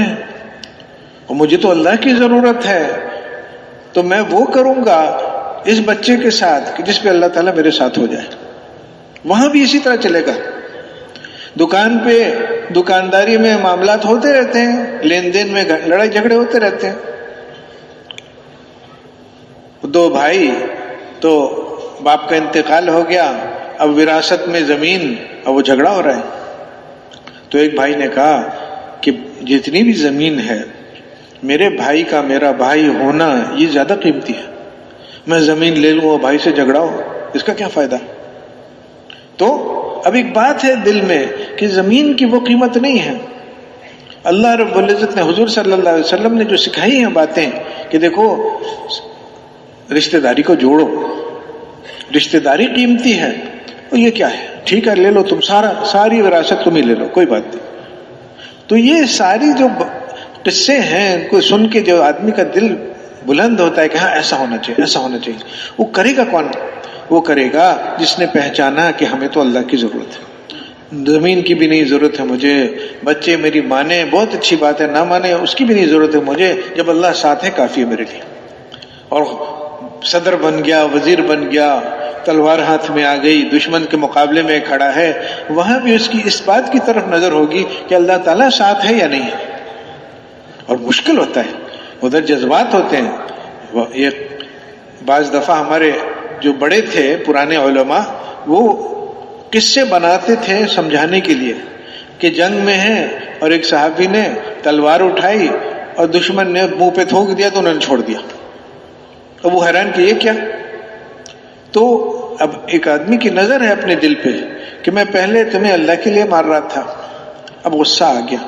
اور مجھے تو اللہ کی ضرورت ہے، تو میں وہ کروں گا اس بچے کے ساتھ کہ جس پہ اللہ تعالیٰ میرے ساتھ ہو جائے۔ وہاں بھی اسی طرح چلے گا، دکان پہ دکانداری میں معاملات ہوتے رہتے ہیں، لین دین میں لڑائی جھگڑے ہوتے رہتے ہیں، دو بھائی، تو باپ کا انتقال ہو گیا، اب وراثت میں زمین، اب وہ جھگڑا ہو رہا ہے۔ تو ایک بھائی نے کہا کہ جتنی بھی زمین ہے میرے بھائی کا میرا بھائی ہونا یہ زیادہ قیمتی ہے، میں زمین لے لوں اور بھائی سے جھگڑا ہو، اس کا کیا فائدہ؟ تو اب ایک بات ہے دل میں کہ زمین کی وہ قیمت نہیں ہے۔ اللہ رب العزت نے حضور صلی اللہ علیہ وسلم نے جو سکھائی ہیں باتیں کہ دیکھو رشتہ داری کو جوڑو، رشتہ داری قیمتی ہے، اور یہ کیا ہے، ٹھیک ہے لے لو تم، ساری وراثت تم ہی لے لو، کوئی بات نہیں۔ تو یہ ساری جو قصے ہیں ان کو سن کے جو آدمی کا دل بلند ہوتا ہے کہ ہاں ایسا ہونا چاہیے، ایسا ہونا چاہیے، وہ کرے گا کون؟ وہ کرے گا جس نے پہچانا کہ ہمیں تو اللہ کی ضرورت ہے، زمین کی بھی نہیں ضرورت ہے مجھے، بچے میری مانے بہت اچھی بات ہے، نہ مانے اس کی بھی نہیں ضرورت ہے مجھے، جب اللہ ساتھ ہے کافی ہے میرے لیے۔ اور صدر بن گیا، وزیر بن گیا، تلوار ہاتھ میں آ گئی، دشمن کے مقابلے میں کھڑا ہے، وہاں بھی اس کی اس بات کی طرف نظر ہوگی کہ اللہ تعالیٰ ساتھ ہے یا نہیں ہے۔ اور مشکل ہوتا ہے، ادھر جذبات ہوتے ہیں۔ یہ بعض دفعہ ہمارے جو بڑے تھے پرانے علماء، وہ قصے بناتے تھے سمجھانے کے لیے کہ جنگ میں ہیں اور ایک صحابی نے تلوار اٹھائی اور دشمن نے منہ پہ تھوک دیا تو انہوں نے چھوڑ دیا۔ اب وہ حیران کہ یہ کیا؟ تو اب ایک آدمی کی نظر ہے اپنے دل پہ کہ میں پہلے تمہیں اللہ کے لیے مار رہا تھا، اب غصہ آ گیا،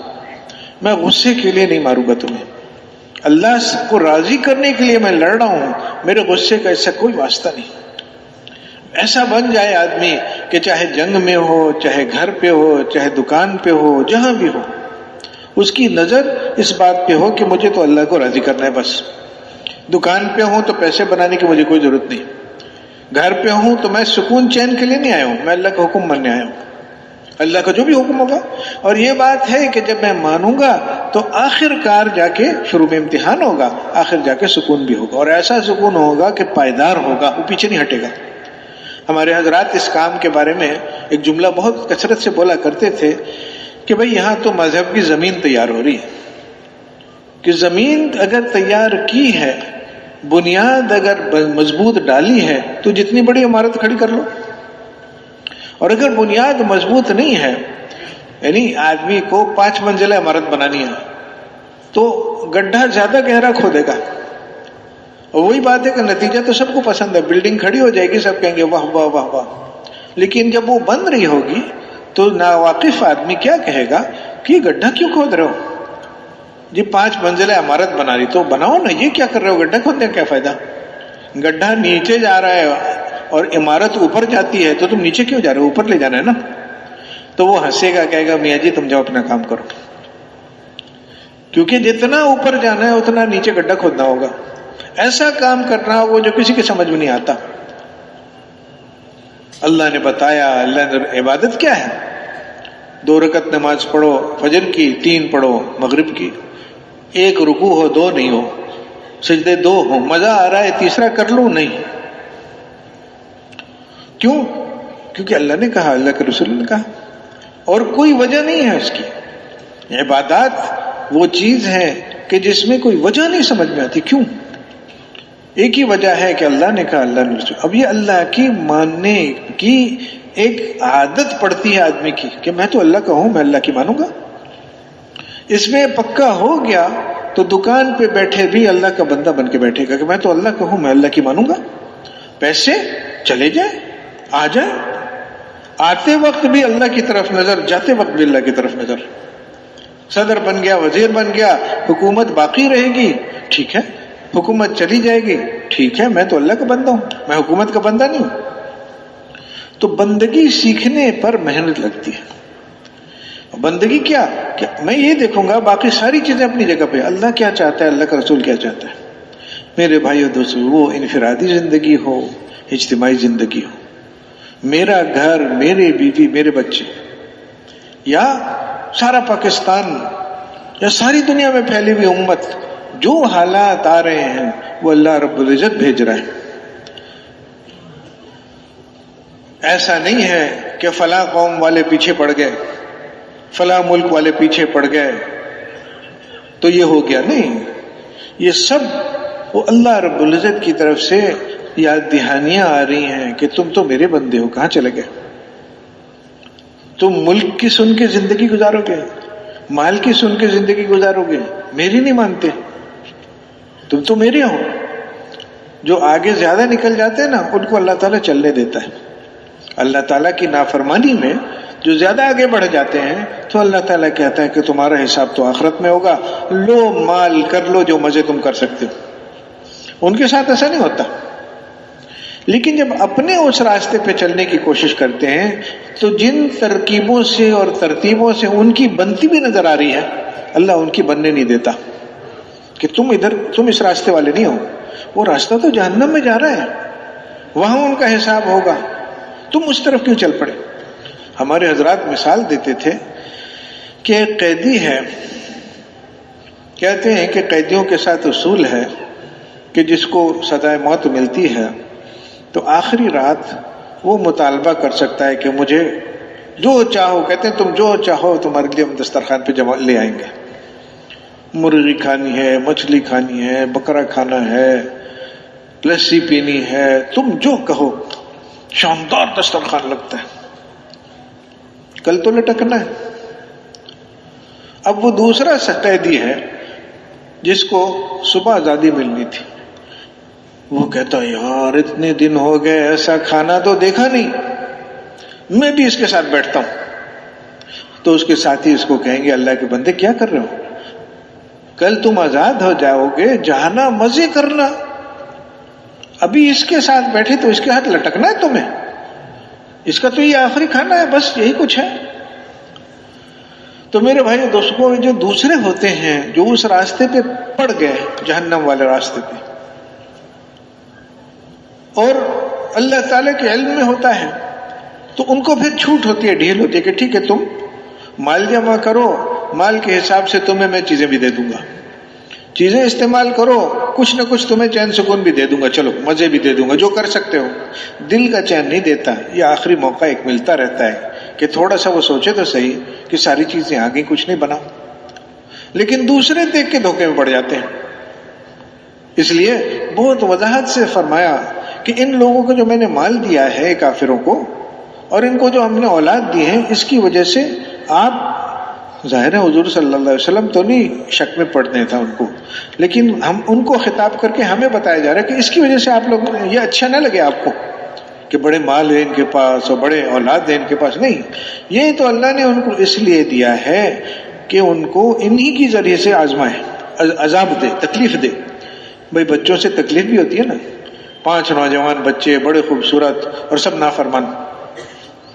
میں غصے کے لیے نہیں ماروں گا تمہیں، اللہ کو راضی کرنے کے لیے میں لڑ رہا ہوں، میرے غصے کا اس سے کوئی واسطہ نہیں۔ ایسا بن جائے آدمی کہ چاہے جنگ میں ہو، چاہے گھر پہ ہو، چاہے دکان پہ ہو، جہاں بھی ہو، اس کی نظر اس بات پہ ہو کہ مجھے تو اللہ کو راضی کرنا ہے بس۔ دکان پہ ہوں تو پیسے بنانے کی مجھے کوئی ضرورت نہیں، گھر پہ ہوں تو میں سکون چین کے لیے نہیں آیا ہوں، میں اللہ کا حکم ماننے آیا ہوں، اللہ کا جو بھی حکم ہوگا۔ اور یہ بات ہے کہ جب میں مانوں گا تو آخر کار جا کے شروع میں امتحان ہوگا، آخر جا کے سکون بھی ہوگا، اور ایسا سکون ہوگا کہ پائیدار ہوگا، وہ پیچھے نہیں ہٹے گا۔ ہمارے حضرات اس کام کے بارے میں ایک جملہ بہت کثرت سے بولا کرتے تھے کہ بھئی یہاں تو مذہب کی زمین تیار ہو رہی ہے، کہ زمین اگر تیار کی ہے، بنیاد اگر مضبوط ڈالی ہے تو جتنی بڑی عمارت کھڑی کر لو، اور اگر بنیاد مضبوط نہیں ہے، یعنی آدمی کو 5 منزلہ عمارت بنانی ہے تو گڈھا زیادہ گہرا کھودے گا، اور وہی بات ہے کہ نتیجہ تو سب کو پسند ہے، بلڈنگ کھڑی ہو جائے گی، سب کہیں گے واہ واہ واہ واہ، لیکن جب وہ بن رہی ہوگی تو ناواقف آدمی کیا کہے گا کہ یہ گڈھا کیوں کھود رہے ہو؟ جی 5 منزلہ عمارت بنا رہی تو بناؤ نا، یہ کیا کر رہے ہو، گڈھا کھودنے کا کیا فائدہ؟ گڈھا نیچے جا رہا ہے اور عمارت اوپر جاتی ہے تو تم نیچے کیوں جا رہے ہو، اوپر لے جانا ہے نا۔ تو وہ ہنسے گا، کہے گا میاں جی تم جاؤ اپنا کام کرو، کیونکہ جتنا اوپر جانا ہے اتنا نیچے گڈھا کھودنا ہوگا، ایسا کام کرنا ہوگا جو کسی کے سمجھ میں نہیں آتا۔ اللہ نے بتایا، اللہ نے عبادت کیا ہے، 2 رکعت نماز پڑھو فجر کی، 3 پڑھو مغرب کی، 1 رکوع ہو 2 نہیں ہو، سجدے 2 ہو، مزہ آ رہا ہے تیسرا کر لوں نہیں، کیوں؟ کیونکہ اللہ نے کہا، اللہ کے رسول نے کہا، اور کوئی وجہ نہیں ہے اس کی۔ عبادات وہ چیز ہے کہ جس میں کوئی وجہ نہیں سمجھ میں آتی، کیوں؟ ایک ہی وجہ ہے کہ اللہ نے کہا، اللہ نے رسول۔ اب یہ اللہ کی ماننے کی ایک عادت پڑتی ہے آدمی کی کہ میں تو اللہ کا ہوں، میں اللہ کی مانوں گا۔ اس میں پکا ہو گیا تو دکان پہ بیٹھے بھی اللہ کا بندہ بن کے بیٹھے گا کہ میں تو اللہ کا ہوں، میں اللہ کی مانوں گا۔ پیسے چلے جائیں، آ جائیں، آتے وقت بھی اللہ کی طرف نظر، جاتے وقت بھی اللہ کی طرف نظر۔ صدر بن گیا، وزیر بن گیا، حکومت باقی رہے گی، ٹھیک ہے، حکومت چلی جائے گی، ٹھیک ہے، میں تو اللہ کا بندہ ہوں، میں حکومت کا بندہ نہیں ہوں۔ تو بندگی سیکھنے پر محنت لگتی ہے۔ بندگی کیا کہ میں یہ دیکھوں گا، باقی ساری چیزیں اپنی جگہ پہ، اللہ کیا چاہتا ہے، اللہ کا رسول کیا چاہتا ہے۔ میرے بھائیو دوستو، وہ انفرادی زندگی ہو، اجتماعی زندگی ہو، میرا گھر، میرے بیوی، میرے بچے، یا سارا پاکستان یا ساری دنیا میں پھیلی ہوئی امت، جو حالات آ رہے ہیں وہ اللہ رب العزت بھیج رہا ہے۔ ایسا نہیں ہے کہ فلاں قوم والے پیچھے پڑ گئے، فلاں ملک والے پیچھے پڑ گئے تو یہ ہو گیا، نہیں، یہ سب وہ اللہ رب العزت کی طرف سے یاد دہانیاں آ رہی ہیں کہ تم تو میرے بندے ہو، کہاں چلے گئے؟ تم ملک کی سن کے زندگی گزارو گے، مال کی سن کے زندگی گزارو گے، میری نہیں مانتے، تم تو میرے ہو۔ جو آگے زیادہ نکل جاتے ہیں نا ان کو اللہ تعالیٰ چلنے دیتا ہے۔ اللہ تعالیٰ کی نافرمانی میں جو زیادہ آگے بڑھ جاتے ہیں تو اللہ تعالیٰ کہتا ہے کہ تمہارا حساب تو آخرت میں ہوگا، لو مال کر لو جو مزے تم کر سکتے ہو۔ ان کے ساتھ ایسا نہیں ہوتا، لیکن جب اپنے اس راستے پہ چلنے کی کوشش کرتے ہیں تو جن ترکیبوں سے اور ترتیبوں سے ان کی بنتی بھی نظر آ رہی ہے، اللہ ان کی بننے نہیں دیتا کہ تم اس راستے والے نہیں ہو، وہ راستہ تو جہنم میں جا رہا ہے، وہاں ان کا حساب ہوگا، تم اس طرف کیوں چل پڑے؟ ہمارے حضرات مثال دیتے تھے کہ ایک قیدی ہے، کہتے ہیں کہ قیدیوں کے ساتھ اصول ہے کہ جس کو سزائے موت ملتی ہے تو آخری رات وہ مطالبہ کر سکتا ہے کہ مجھے جو چاہو، کہتے ہیں تم جو چاہو تمہارے لیے ہم دسترخوان پہ جمع لے آئیں گے، مرغی کھانی ہے، مچھلی کھانی ہے، بکرا کھانا ہے، لسی پینی ہے، تم جو کہو، شاندار دسترخوان لگتا ہے، کل تو لٹکنا ہے۔ اب وہ دوسرا قیدی ہے جس کو صبح آزادی ملنی تھی، وہ کہتا ہے یار اتنے دن ہو گئے ایسا کھانا تو دیکھا نہیں، میں بھی اس کے ساتھ بیٹھتا ہوں۔ تو اس کے ساتھی اس کو کہیں گے اللہ کے بندے کیا کر رہے ہو، کل تم آزاد ہو جاؤ گے، جانا مزے کرنا، ابھی اس کے ساتھ بیٹھے تو اس کے ہاتھ لٹکنا ہے تمہیں، اس کا تو یہ آخری کھانا ہے، بس یہی کچھ ہے۔ تو میرے بھائی دوستوں، جو دوسرے ہوتے ہیں جو اس راستے پہ پڑ گئے، جہنم والے راستے پہ، اور اللہ تعالیٰ کے علم میں ہوتا ہے تو ان کو پھر چھوٹ ہوتی ہے، ڈھیل ہوتی ہے کہ ٹھیک ہے تم مال جمع کرو، مال کے حساب سے تمہیں میں چیزیں بھی دے دوں گا، چیزیں استعمال کرو، کچھ نہ کچھ تمہیں چین سکون بھی دے دوں گا، چلو مزے بھی دے دوں گا، جو کر سکتے ہو۔ دل کا چین نہیں دیتا، یہ آخری موقع ایک ملتا رہتا ہے کہ تھوڑا سا وہ سوچے تو صحیح کہ ساری چیزیں آگے کچھ نہیں بنا، لیکن دوسرے دیکھ کے دھوکے میں پڑ جاتے ہیں۔ اس لیے بہت وضاحت سے فرمایا کہ ان لوگوں کو جو میں نے مال دیا ہے کافروں کو، اور ان کو جو ہم نے اولاد دی ہے، اس کی وجہ سے آپ ظاہر ہے حضور صلی اللہ علیہ وسلم تو نہیں شک میں پڑنے تھا ان کو، لیکن ہم ان کو خطاب کر کے ہمیں بتایا جا رہا ہے کہ اس کی وجہ سے آپ لوگ یہ اچھا نہ لگے آپ کو کہ بڑے مال ہے ان کے پاس اور بڑے اولاد ہے ان کے پاس، نہیں، یہ تو اللہ نے ان کو اس لیے دیا ہے کہ ان کو انہی کی ذریعے سے آزمائے، عذاب دے، تکلیف دے۔ بھائی بچوں سے تکلیف بھی ہوتی ہے نا، 5 نوجوان بچے بڑے خوبصورت اور سب نافرمان،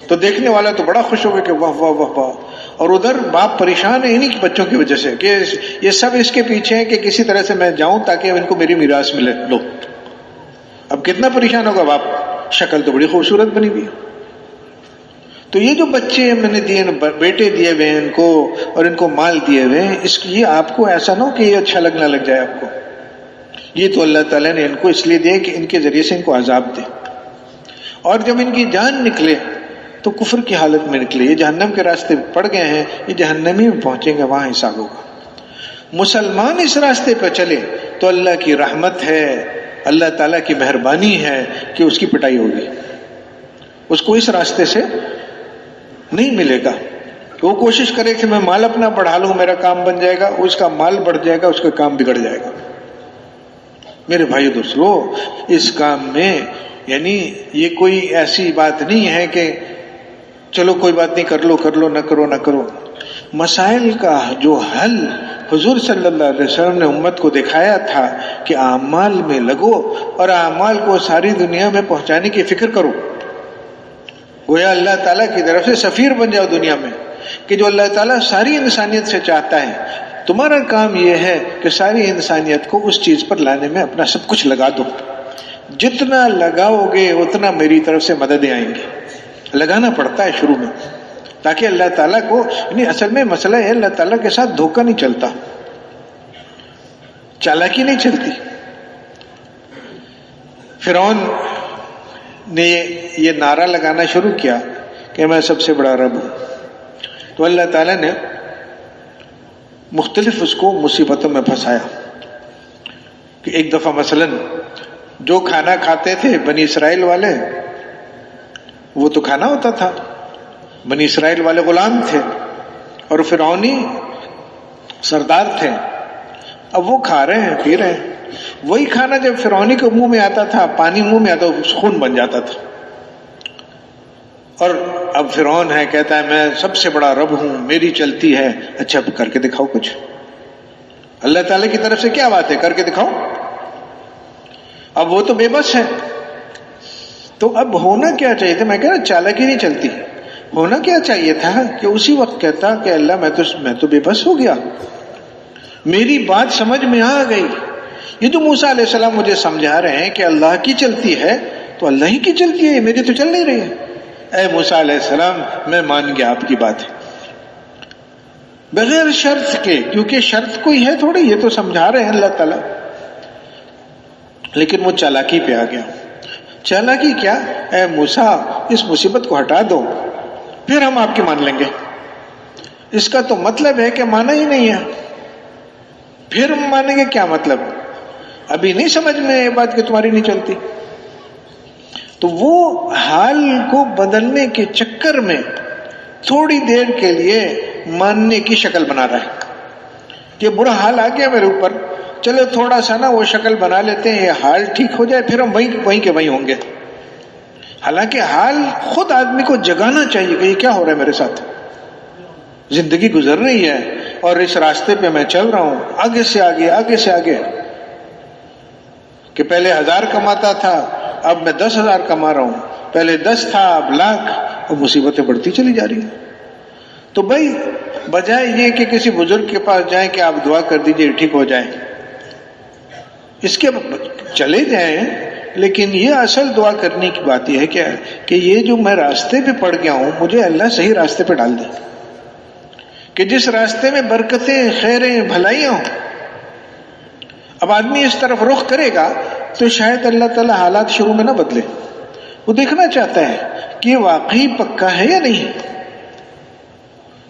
تو دیکھنے والا تو بڑا خوش ہوگا کہ واہ واہ واہ واہ، اور ادھر باپ پریشان ہے انہی کی بچوں کی وجہ سے کہ یہ سب اس کے پیچھے ہیں کہ کسی طرح سے میں جاؤں تاکہ ان کو میری میراث ملے۔ لو اب کتنا پریشان ہوگا باپ، شکل تو بڑی خوبصورت بنی ہوئی ہے۔ تو یہ جو بچے میں نے دیے، بیٹے دیے ہوئے ہیں ان کو، اور ان کو مال دیے ہوئے ہیں، اس کی آپ کو ایسا نہ ہو کہ یہ اچھا لگنا لگ جائے آپ کو، یہ تو اللہ تعالیٰ نے ان کو اس لیے دیا کہ ان کے ذریعے سے ان کو عذاب دے، اور جب ان کی جان نکلے تو کفر کی حالت میں نکلے، یہ جہنم کے راستے پڑ گئے ہیں، یہ جہنمی میں پہنچیں گے، وہاں حساب ہوگا۔ مسلمان اس راستے پہ چلے تو اللہ کی رحمت ہے، اللہ تعالیٰ کی مہربانی ہے کہ اس کی پٹائی ہوگی، اس کو اس راستے سے نہیں ملے گا کہ وہ کوشش کرے کہ میں مال اپنا بڑھا لوں، میرا کام بن جائے گا، اس کا مال بڑھ جائے گا، اس کا کام بگڑ جائے گا۔ میرے بھائی دوستو، اس کام میں یعنی یہ کوئی ایسی بات نہیں ہے کہ چلو کوئی بات نہیں، کر لو، نہ کرو۔ مسائل کا جو حل حضور صلی اللہ علیہ وسلم نے امت کو دکھایا تھا کہ اعمال میں لگو اور اعمال کو ساری دنیا میں پہنچانے کی فکر کرو، گویا اللہ تعالیٰ کی طرف سے سفیر بن جاؤ دنیا میں، کہ جو اللہ تعالیٰ ساری انسانیت سے چاہتا ہے، تمہارا کام یہ ہے کہ ساری انسانیت کو اس چیز پر لانے میں اپنا سب کچھ لگا دو، جتنا لگاؤ گے اتنا میری طرف سے مددیں آئیں گی۔ لگانا پڑتا ہے شروع میں، تاکہ اللہ تعالیٰ کو، یعنی اصل میں مسئلہ ہے اللہ تعالیٰ کے ساتھ دھوکہ نہیں چلتا، چالاکی نہیں چلتی۔ فرعون نے یہ نعرہ لگانا شروع کیا کہ میں سب سے بڑا رب ہوں، تو اللہ تعالیٰ نے مختلف اس کو مصیبتوں میں پھنسایا۔ کہ ایک دفعہ مثلاً جو کھانا کھاتے تھے بنی اسرائیل والے وہ تو کھانا ہوتا تھا، بنی اسرائیل والے غلام تھے اور فرعونی سردار تھے، اب وہ کھا رہے ہیں پی رہے ہیں، وہی کھانا جب فرعونی کے منہ میں آتا تھا، پانی منہ میں آتا خون بن جاتا تھا، اور اب فرعون ہے کہتا ہے میں سب سے بڑا رب ہوں، میری چلتی ہے، اچھا کر کے دکھاؤ کچھ، اللہ تعالی کی طرف سے کیا بات ہے کر کے دکھاؤ، اب وہ تو بے بس ہے، تو اب ہونا کیا چاہیے تھا، میں کہہ رہا چالاکی نہیں چلتی، ہونا کیا چاہیے تھا کہ اسی وقت کہتا کہ اللہ میں تو بے بس ہو گیا، میری بات سمجھ میں آ گئی، یہ تو موسیٰ علیہ السلام مجھے سمجھا رہے ہیں کہ اللہ کی چلتی ہے تو اللہ ہی کی چلتی ہے، میری تو چل نہیں رہی ہے، اے موسیٰ علیہ السلام میں مان گیا آپ کی بات ہے، بغیر شرط کے، کیونکہ شرط کوئی ہے تھوڑی، یہ تو سمجھا رہے ہیں اللہ تعالیٰ، لیکن وہ چالاکی پہ آ گیا، چالاکی کیا، اے موسیٰ اس مصیبت کو ہٹا دو پھر ہم آپ کی مان لیں گے، اس کا تو مطلب ہے کہ مانا ہی نہیں ہے، پھر ہم مانیں گے کیا مطلب، ابھی نہیں سمجھ میں یہ بات کہ تمہاری نہیں چلتی، تو وہ حال کو بدلنے کے چکر میں تھوڑی دیر کے لیے ماننے کی شکل بنا رہا ہے کہ برا حال آ گیا میرے اوپر، چلو تھوڑا سا نا وہ شکل بنا لیتے ہیں، یہ حال ٹھیک ہو جائے پھر ہم وہیں کے وہیں ہوں گے، حالانکہ حال خود آدمی کو جگانا چاہیے کہ یہ کیا ہو رہا ہے میرے ساتھ، زندگی گزر رہی ہے اور اس راستے پہ میں چل رہا ہوں آگے سے آگے آگے سے آگے، کہ پہلے 1000 کماتا تھا اب میں 10,000 کما رہا ہوں، پہلے 10 تھا اب لاکھ، اور مصیبتیں بڑھتی چلی جا رہی ہیں، تو بھائی بجائے یہ کہ کسی بزرگ کے پاس جائیں کہ آپ دعا کر دیجئے ٹھیک ہو جائے، اس کے چلے جائیں، لیکن یہ اصل دعا کرنے کی بات یہ ہے کہ یہ جو میں راستے پہ پڑ گیا ہوں مجھے اللہ صحیح راستے پہ ڈال دے، کہ جس راستے میں برکتیں خیریں بھلائیاں ہوں، اب آدمی اس طرف رخ کرے گا تو شاید اللہ تعالیٰ حالات شروع میں نہ بدلے، وہ دیکھنا چاہتا ہے کہ یہ واقعی پکا ہے یا نہیں،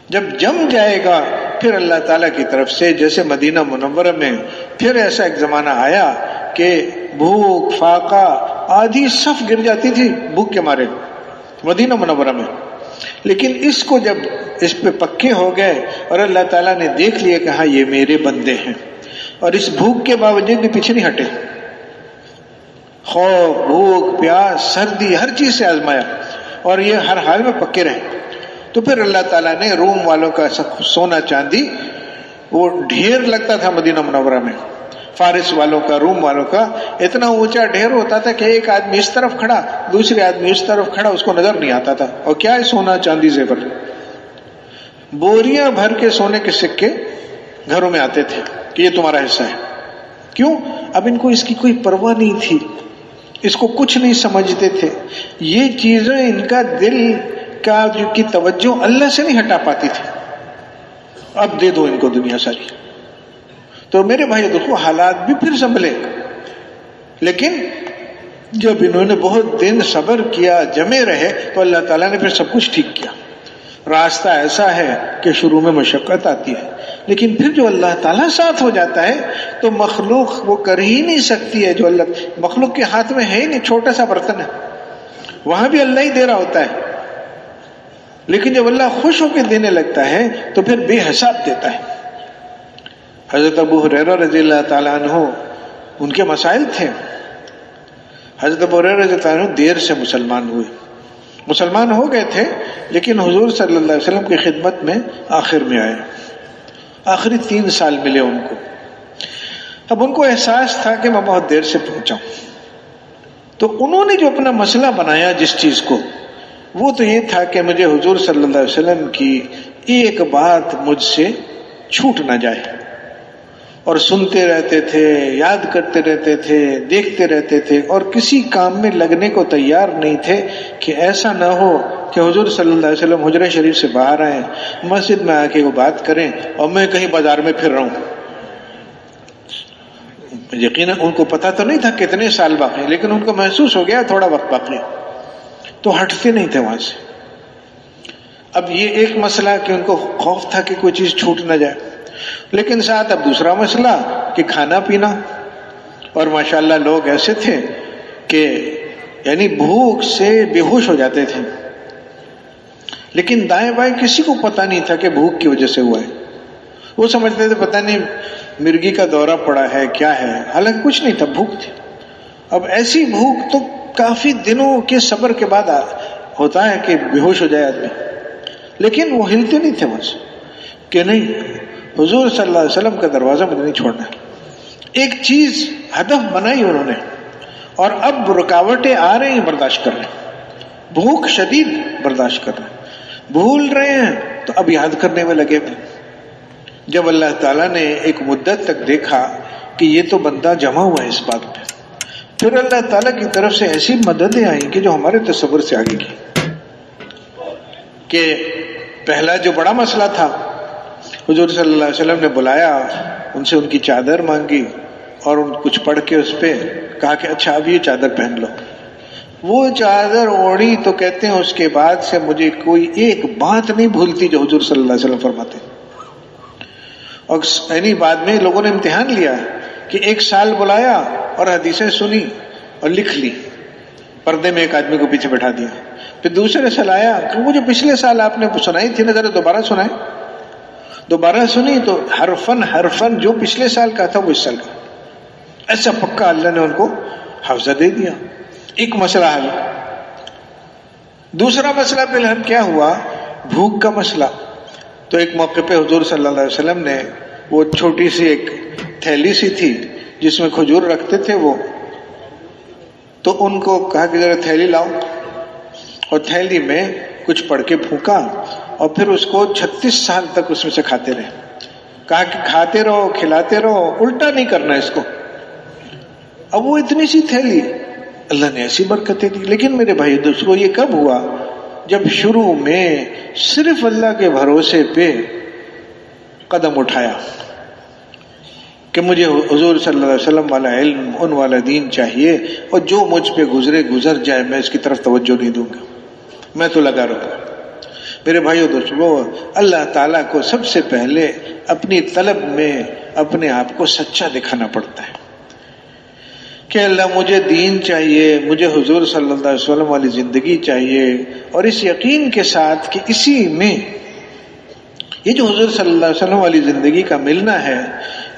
جب جم جائے گا پھر اللہ تعالیٰ کی طرف سے، جیسے مدینہ منورہ میں پھر ایسا ایک زمانہ آیا کہ بھوک فاقہ آدھی صف گر جاتی تھی بھوک کے مارے مدینہ منورہ میں، لیکن اس کو جب اس پہ پکے ہو گئے اور اللہ تعالیٰ نے دیکھ لیا کہ ہاں یہ میرے بندے ہیں، اور اس بھوک کے باوجود بھی پیچھے نہیں ہٹے، خوف بھوک پیاس سردی ہر چیز سے آزمایا اور یہ ہر حال میں پکے رہے، تو پھر اللہ تعالیٰ نے روم والوں کا سونا چاندی وہ ڈھیر لگتا تھا مدینہ منورہ میں، فارس والوں کا روم والوں کا اتنا اونچا ڈھیر ہوتا تھا کہ ایک آدمی اس طرف کھڑا دوسرے آدمی اس طرف کھڑا اس کو نظر نہیں آتا تھا، اور کیا ہے سونا چاندی زیور، بوریاں بھر کے سونے کے سکے گھروں میں آتے تھے کہ یہ تمہارا حصہ ہے، کیوں، اب ان کو اس کی کوئی پرواہ نہیں تھی، اس کو کچھ نہیں سمجھتے تھے، یہ چیزیں ان کا دل کا جو کی توجہ اللہ سے نہیں ہٹا پاتی تھی، اب دے دو ان کو دنیا ساری، تو میرے بھائی دیکھو حالات بھی پھر سنبھلے، لیکن جب انہوں نے بہت دن صبر کیا جمے رہے تو اللہ تعالیٰ نے پھر سب کچھ ٹھیک کیا، راستہ ایسا ہے کہ شروع میں مشقت آتی ہے، لیکن پھر جو اللہ تعالیٰ ساتھ ہو جاتا ہے تو مخلوق وہ کر ہی نہیں سکتی ہے، جو اللہ مخلوق کے ہاتھ میں ہے ہی نہیں، چھوٹا سا برتن ہے وہاں بھی اللہ ہی دے رہا ہوتا ہے، لیکن جب اللہ خوش ہو کے دینے لگتا ہے تو پھر بے حساب دیتا ہے۔ حضرت ابو ہریرہ رضی اللہ تعالیٰ عنہ ان کے مسائل تھے، حضرت ابو ہریرہ رضی اللہ عنہ دیر سے مسلمان ہوئے، مسلمان ہو گئے تھے لیکن حضور صلی اللہ علیہ وسلم کی خدمت میں آخر میں آئے، آخری 3 سال ملے ان کو، اب ان کو احساس تھا کہ میں بہت دیر سے پہنچا ہوں، تو انہوں نے جو اپنا مسئلہ بنایا جس چیز کو، وہ تو یہ تھا کہ مجھے حضور صلی اللہ علیہ وسلم کی ایک بات مجھ سے چھوٹ نہ جائے، اور سنتے رہتے تھے، یاد کرتے رہتے تھے، دیکھتے رہتے تھے، اور کسی کام میں لگنے کو تیار نہیں تھے کہ ایسا نہ ہو کہ حضور صلی اللہ علیہ وسلم حجرہ شریف سے باہر آئیں، مسجد میں آ کے وہ بات کریں اور میں کہیں بازار میں پھر رہا ہوں۔ یقیناً ان کو پتا تو نہیں تھا کتنے سال باقی، لیکن ان کو محسوس ہو گیا تھوڑا وقت باقی، تو ہٹتے نہیں تھے وہاں سے۔ اب یہ ایک مسئلہ کہ ان کو خوف تھا کہ کوئی چیز چھوٹ نہ جائے، لیکن ساتھ اب دوسرا مسئلہ کہ کھانا پینا، اور ماشاءاللہ لوگ ایسے تھے کہ یعنی بھوک سے بے ہوش ہو جاتے تھے، لیکن دائیں بائیں کسی کو پتہ نہیں تھا کہ بھوک کی وجہ سے ہوا ہے. وہ سمجھتے تھے پتہ نہیں مرگی کا دورہ پڑا ہے کیا ہے، حالانکہ کچھ نہیں تھا، بھوک تھی. اب ایسی بھوک تو کافی دنوں کے صبر کے بعد ہوتا ہے کہ بے ہوش ہو جائے آدمی، لیکن وہ ہلتے نہیں تھے وہاں سے کہ نہیں حضور صلی اللہ علیہ وسلم کا دروازہ مجھے نہیں چھوڑنا. ایک چیز ہدف بنائی انہوں نے، اور اب رکاوٹیں آ رہی ہیں برداشت کر رہے ہیں، بھوک شدید برداشت کر رہے ہیں، بھول رہے ہیں تو اب یاد کرنے میں لگے ہوئے. جب اللہ تعالیٰ نے ایک مدت تک دیکھا کہ یہ تو بندہ جمع ہوا ہے اس بات پہ، پھر اللہ تعالیٰ کی طرف سے ایسی مددیں آئیں کہ جو ہمارے تصور سے آگے کی. کہ پہلا جو بڑا مسئلہ تھا، حضور صلی اللہ علیہ وسلم نے بلایا، ان سے ان کی چادر مانگی اور ان کچھ پڑھ کے اس پہ کہا کہ اچھا اب یہ چادر پہن لو. وہ چادر اوڑھی تو کہتے ہیں اس کے بعد سے مجھے کوئی ایک بات نہیں بھولتی جو حضور صلی اللہ علیہ وسلم فرماتے. اور یعنی بعد میں لوگوں نے امتحان لیا کہ 1 سال بلایا اور حدیثیں سنی اور لکھ لی، پردے میں ایک آدمی کو پیچھے بٹھا دیا. پھر دوسرے سال آیا کہ وہ جو پچھلے سال آپ نے سنائی تھی نا ذرا دوبارہ سنائیں. دوبارہ سنی تو حرفن جو پچھلے سال کا تھا وہ اس سال کا. ایسا پکا اللہ نے ان کو حافظہ دے دیا. ایک مسئلہ حل. دوسرا مسئلہ پھر حل کیا ہوا؟ بھوک کا مسئلہ. تو ایک موقع پہ حضور صلی اللہ علیہ وسلم نے وہ چھوٹی سی ایک تھیلی سی تھی جس میں کھجور رکھتے تھے وہ، تو ان کو کہا کہ ذرا تھیلی لاؤ، اور تھیلی میں کچھ پڑھ کے پھونکا اور پھر اس کو 36 سال تک اس میں سے کھاتے رہے. کہا کہ کھاتے رہو کھلاتے رہو، الٹا نہیں کرنا اس کو. اب وہ اتنی سی تھیلی اللہ نے ایسی برکتیں دی. لیکن میرے بھائی دوستو یہ کب ہوا؟ جب شروع میں صرف اللہ کے بھروسے پہ قدم اٹھایا کہ مجھے حضور صلی اللہ علیہ وسلم والا علم، ان والا دین چاہیے، اور جو مجھ پہ گزرے گزر جائے، میں اس کی طرف توجہ نہیں دوں گا، میں تو لگا رہوں گا. میرے بھائیو دوستو اللہ تعالیٰ کو سب سے پہلے اپنی طلب میں اپنے آپ کو سچا دکھانا پڑتا ہے کہ اللہ مجھے دین چاہیے، مجھے حضور صلی اللہ علیہ وسلم والی زندگی چاہیے، اور اس یقین کے ساتھ کہ اسی میں یہ جو حضور صلی اللہ علیہ وسلم والی زندگی کا ملنا ہے،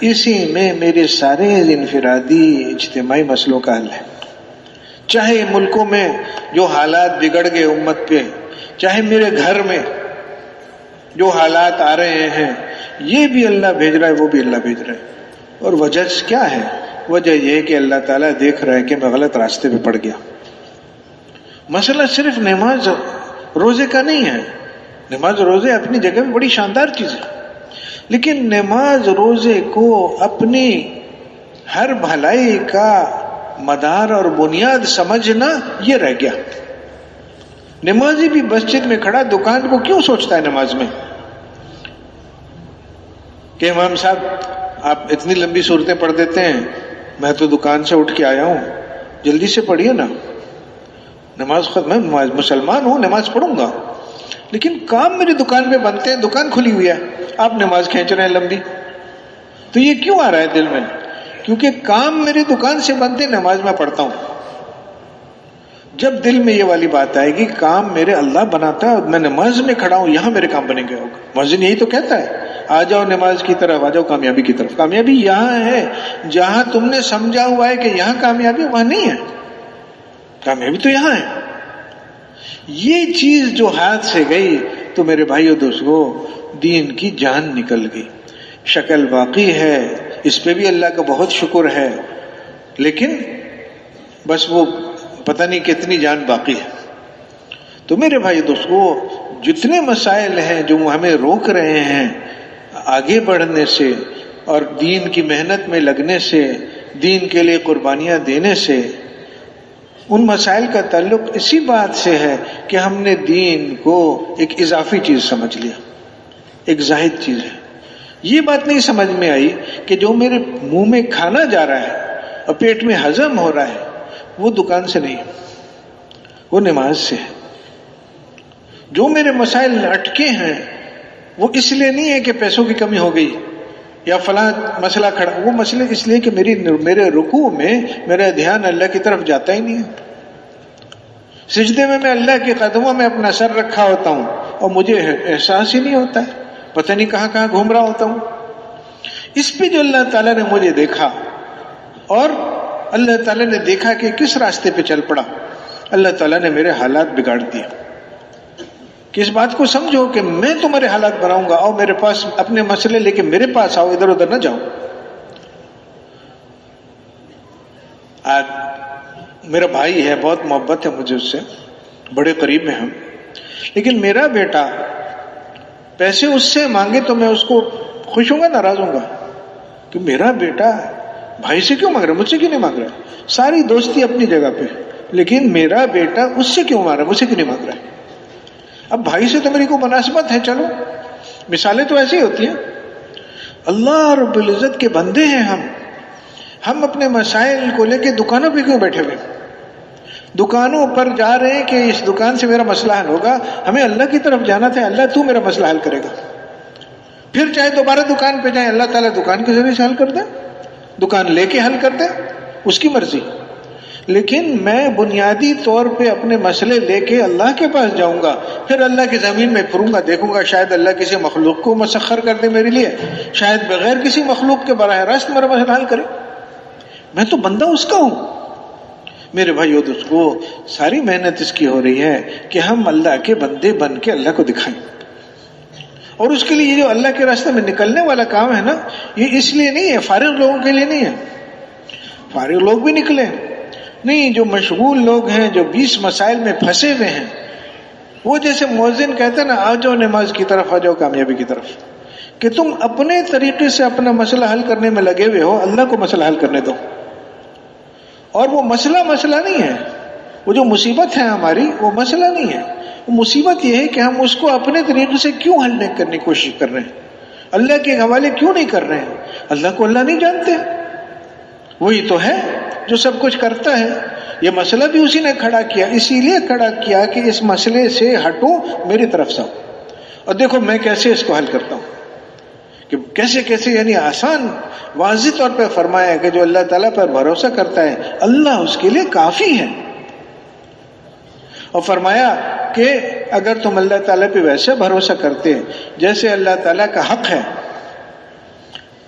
اسی میں میرے سارے انفرادی اجتماعی مسئلوں کا حل ہے. چاہے ملکوں میں جو حالات بگڑ گئے امت پہ، چاہے میرے گھر میں جو حالات آ رہے ہیں، یہ بھی اللہ بھیج رہا ہے، وہ بھی اللہ بھیج رہا ہے. اور وجہ کیا ہے؟ وجہ یہ ہے کہ اللہ تعالیٰ دیکھ رہا ہے کہ میں غلط راستے پہ پڑ گیا. مسئلہ صرف نماز روزے کا نہیں ہے. نماز روزے اپنی جگہ میں بڑی شاندار چیز ہے، لیکن نماز روزے کو اپنی ہر بھلائی کا مدار اور بنیاد سمجھنا یہ رہ گیا. نمازی بھی مسجد میں کھڑا دکان کو کیوں سوچتا ہے نماز میں کہ امام صاحب آپ اتنی لمبی صورتیں پڑھ دیتے ہیں، میں تو دکان سے اٹھ کے آیا ہوں، جلدی سے پڑھیے نا نماز. خود میں مسلمان ہوں، نماز پڑھوں گا، لیکن کام میری دکان پہ بنتے ہیں، دکان کھلی ہوئی ہے، آپ نماز کھینچ رہے ہیں لمبی. تو یہ کیوں آ رہا ہے دل میں؟ کیونکہ کام میری دکان سے بنتے، نماز میں پڑھتا ہوں. جب دل میں یہ والی بات آئے گی کام میرے اللہ بناتا ہے اور میں نماز میں کھڑا ہوں، یہاں میرے کام بنیں گے. ہوگا مؤذن یہی تو کہتا ہے، آ جاؤ نماز کی طرف، آ جاؤ کامیابی کی طرف. کامیابی یہاں ہے جہاں تم نے سمجھا ہوا ہے کہ یہاں کامیابی، وہاں نہیں ہے. کامیابی تو یہاں ہے. یہ چیز جو ہاتھ سے گئی تو میرے بھائیو دوستو دین کی جان نکل گئی. شکل باقی ہے، اس پہ بھی اللہ کا بہت شکر ہے، لیکن بس وہ پتہ نہیں کتنی جان باقی ہے. تو میرے بھائی دوستو جتنے مسائل ہیں جو ہمیں روک رہے ہیں آگے بڑھنے سے اور دین کی محنت میں لگنے سے، دین کے لیے قربانیاں دینے سے، ان مسائل کا تعلق اسی بات سے ہے کہ ہم نے دین کو ایک اضافی چیز سمجھ لیا، ایک زائد چیز ہے. یہ بات نہیں سمجھ میں آئی کہ جو میرے منہ میں کھانا جا رہا ہے اور پیٹ میں ہضم ہو رہا ہے وہ دکان سے نہیں، وہ نماز سے ہے. جو میرے مسائل اٹکے ہیں وہ اس لیے نہیں ہے کہ پیسوں کی کمی ہو گئی، یا فلاں مسئلہ کھڑا، وہ مسئلے اس لیے کہ میرے رکوع میں میرا دھیان اللہ کی طرف جاتا ہی نہیں ہے. سجدے میں اللہ کے قدموں میں اپنا سر رکھا ہوتا ہوں اور مجھے احساس ہی نہیں ہوتا ہے، پتہ نہیں کہاں کہاں گھوم رہا ہوتا ہوں. اس پہ جو اللہ تعالیٰ نے مجھے دیکھا اور اللہ تعالیٰ نے دیکھا کہ کس راستے پہ چل پڑا، اللہ تعالیٰ نے میرے حالات بگاڑ دیے. کہ اس بات کو سمجھو کہ میں تمہارے حالات بناؤں گا، آؤ میرے پاس اپنے مسئلے لے کے میرے پاس آؤ، ادھر ادھر نہ جاؤ. آج میرا بھائی ہے، بہت محبت ہے مجھے اس سے، بڑے قریب میں ہم، لیکن میرا بیٹا پیسے اس سے مانگے تو میں اس کو خوش ہوں گا ناراض ہوں گا؟ کہ میرا بیٹا بھائی سے کیوں مانگ رہا ہے، مجھ سے کیوں نہیں مانگ رہا ہے؟ ساری دوستی اپنی جگہ پہ، لیکن میرا بیٹا اس سے کیوں مانگ رہا ہے، مجھ سے کیوں نہیں مانگ رہا ہے؟ اب بھائی سے تو میری کو مناسبت ہے، چلو مثالیں تو ایسی ہوتی ہیں. اللہ رب العزت کے بندے ہیں ہم اپنے مسائل کو لے کے دکانوں پہ کیوں بیٹھے ہوئے؟ دکانوں پر جا رہے ہیں کہ اس دکان سے میرا مسئلہ حل ہوگا. ہمیں اللہ کی طرف جانا تھا، اللہ تو میرا مسئلہ حل کرے گا. پھر چاہے دوبارہ دکان پہ جائیں، اللہ تعالیٰ دکان کے ذریعے سے حل کر دے، دکان لے کے حل کر دے، اس کی مرضی. لیکن میں بنیادی طور پہ اپنے مسئلے لے کے اللہ کے پاس جاؤں گا، پھر اللہ کی زمین میں پھروں گا، دیکھوں گا شاید اللہ کسی مخلوق کو مسخر کر دے میرے لیے، شاید بغیر کسی مخلوق کے براہ راست میرا مسئلہ حل کرے. میں تو بندہ اس کا ہوں. میرے بھائیو دوستو، ساری محنت اس کی ہو رہی ہے کہ ہم اللہ کے بندے بن کے اللہ کو دکھائیں. اور اس کے لیے یہ جو اللہ کے راستے میں نکلنے والا کام ہے نا، یہ اس لیے نہیں ہے، فارغ لوگوں کے لیے نہیں ہے. فارغ لوگ بھی نکلیں نہیں، جو مشغول لوگ ہیں، جو 20 مسائل میں پھنسے ہوئے ہیں، وہ جیسے مؤذن کہتے ہیں نا، آ جاؤ نماز کی طرف، آ جاؤ کامیابی کی طرف. کہ تم اپنے طریقے سے اپنا مسئلہ حل کرنے میں لگے ہوئے ہو، اللہ کو مسئلہ حل کرنے دو. اور وہ مسئلہ نہیں ہے، وہ جو مصیبت ہے ہماری، وہ مسئلہ نہیں ہے. وہ مصیبت یہ ہے کہ ہم اس کو اپنے طریقے سے کیوں حل نہیں کرنے کی کوشش کر رہے ہیں، اللہ کے حوالے کیوں نہیں کر رہے ہیں. اللہ کو اللہ نہیں جانتے؟ وہی تو ہے جو سب کچھ کرتا ہے. یہ مسئلہ بھی اسی نے کھڑا کیا، اسی لیے کھڑا کیا کہ اس مسئلے سے ہٹو، میری طرف سے آؤ اور دیکھو میں کیسے اس کو حل کرتا ہوں. کہ کیسے یعنی آسان واضح طور پہ فرمایا کہ جو اللہ تعالیٰ پر بھروسہ کرتا ہے اللہ اس کے لیے کافی ہے. اور فرمایا کہ اگر تم اللہ تعالیٰ پہ ویسے بھروسہ کرتے جیسے اللہ تعالیٰ کا حق ہے،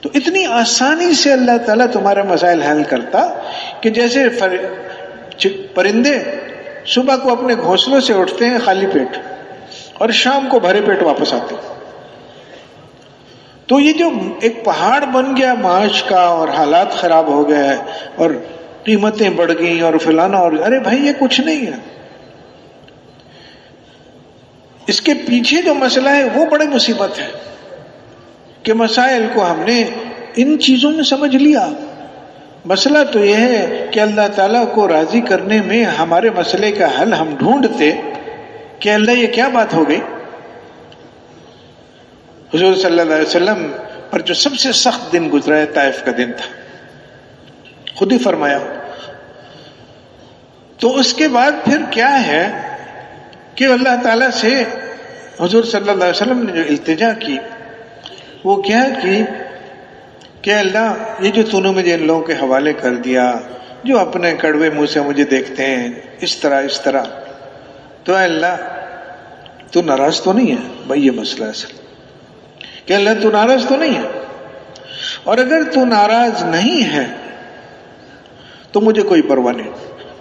تو اتنی آسانی سے اللہ تعالیٰ تمہارے مسائل حل کرتا کہ جیسے پرندے صبح کو اپنے گھونسلوں سے اٹھتے ہیں خالی پیٹ اور شام کو بھرے پیٹ واپس آتے. تو یہ جو ایک پہاڑ بن گیا معاش کا اور حالات خراب ہو گئے اور قیمتیں بڑھ گئیں اور فلانا، اور ارے بھائی یہ کچھ نہیں ہے. اس کے پیچھے جو مسئلہ ہے وہ بڑی مصیبت ہے کہ مسائل کو ہم نے ان چیزوں میں سمجھ لیا. مسئلہ تو یہ ہے کہ اللہ تعالیٰ کو راضی کرنے میں ہمارے مسئلے کا حل ہم ڈھونڈتے کہ اللہ یہ کیا بات ہو گئی. حضور صلی اللہ علیہ وسلم پر جو سب سے سخت دن گزرا ہے طائف کا دن تھا، خود ہی فرمایا. تو اس کے بعد پھر کیا ہے کہ اللہ تعالیٰ سے حضور صلی اللہ علیہ وسلم نے جو التجا کی وہ کیا کی کہ اللہ یہ جو تو نے مجھے ان لوگوں کے حوالے کر دیا جو اپنے کڑوے منہ سے مجھے دیکھتے ہیں اس طرح، تو اے اللہ تو ناراض تو نہیں ہے؟ بھائی یہ مسئلہ ہے کہ اللہ تو ناراض تو نہیں ہے، اور اگر تو ناراض نہیں ہے تو مجھے کوئی پرواہ نہیں.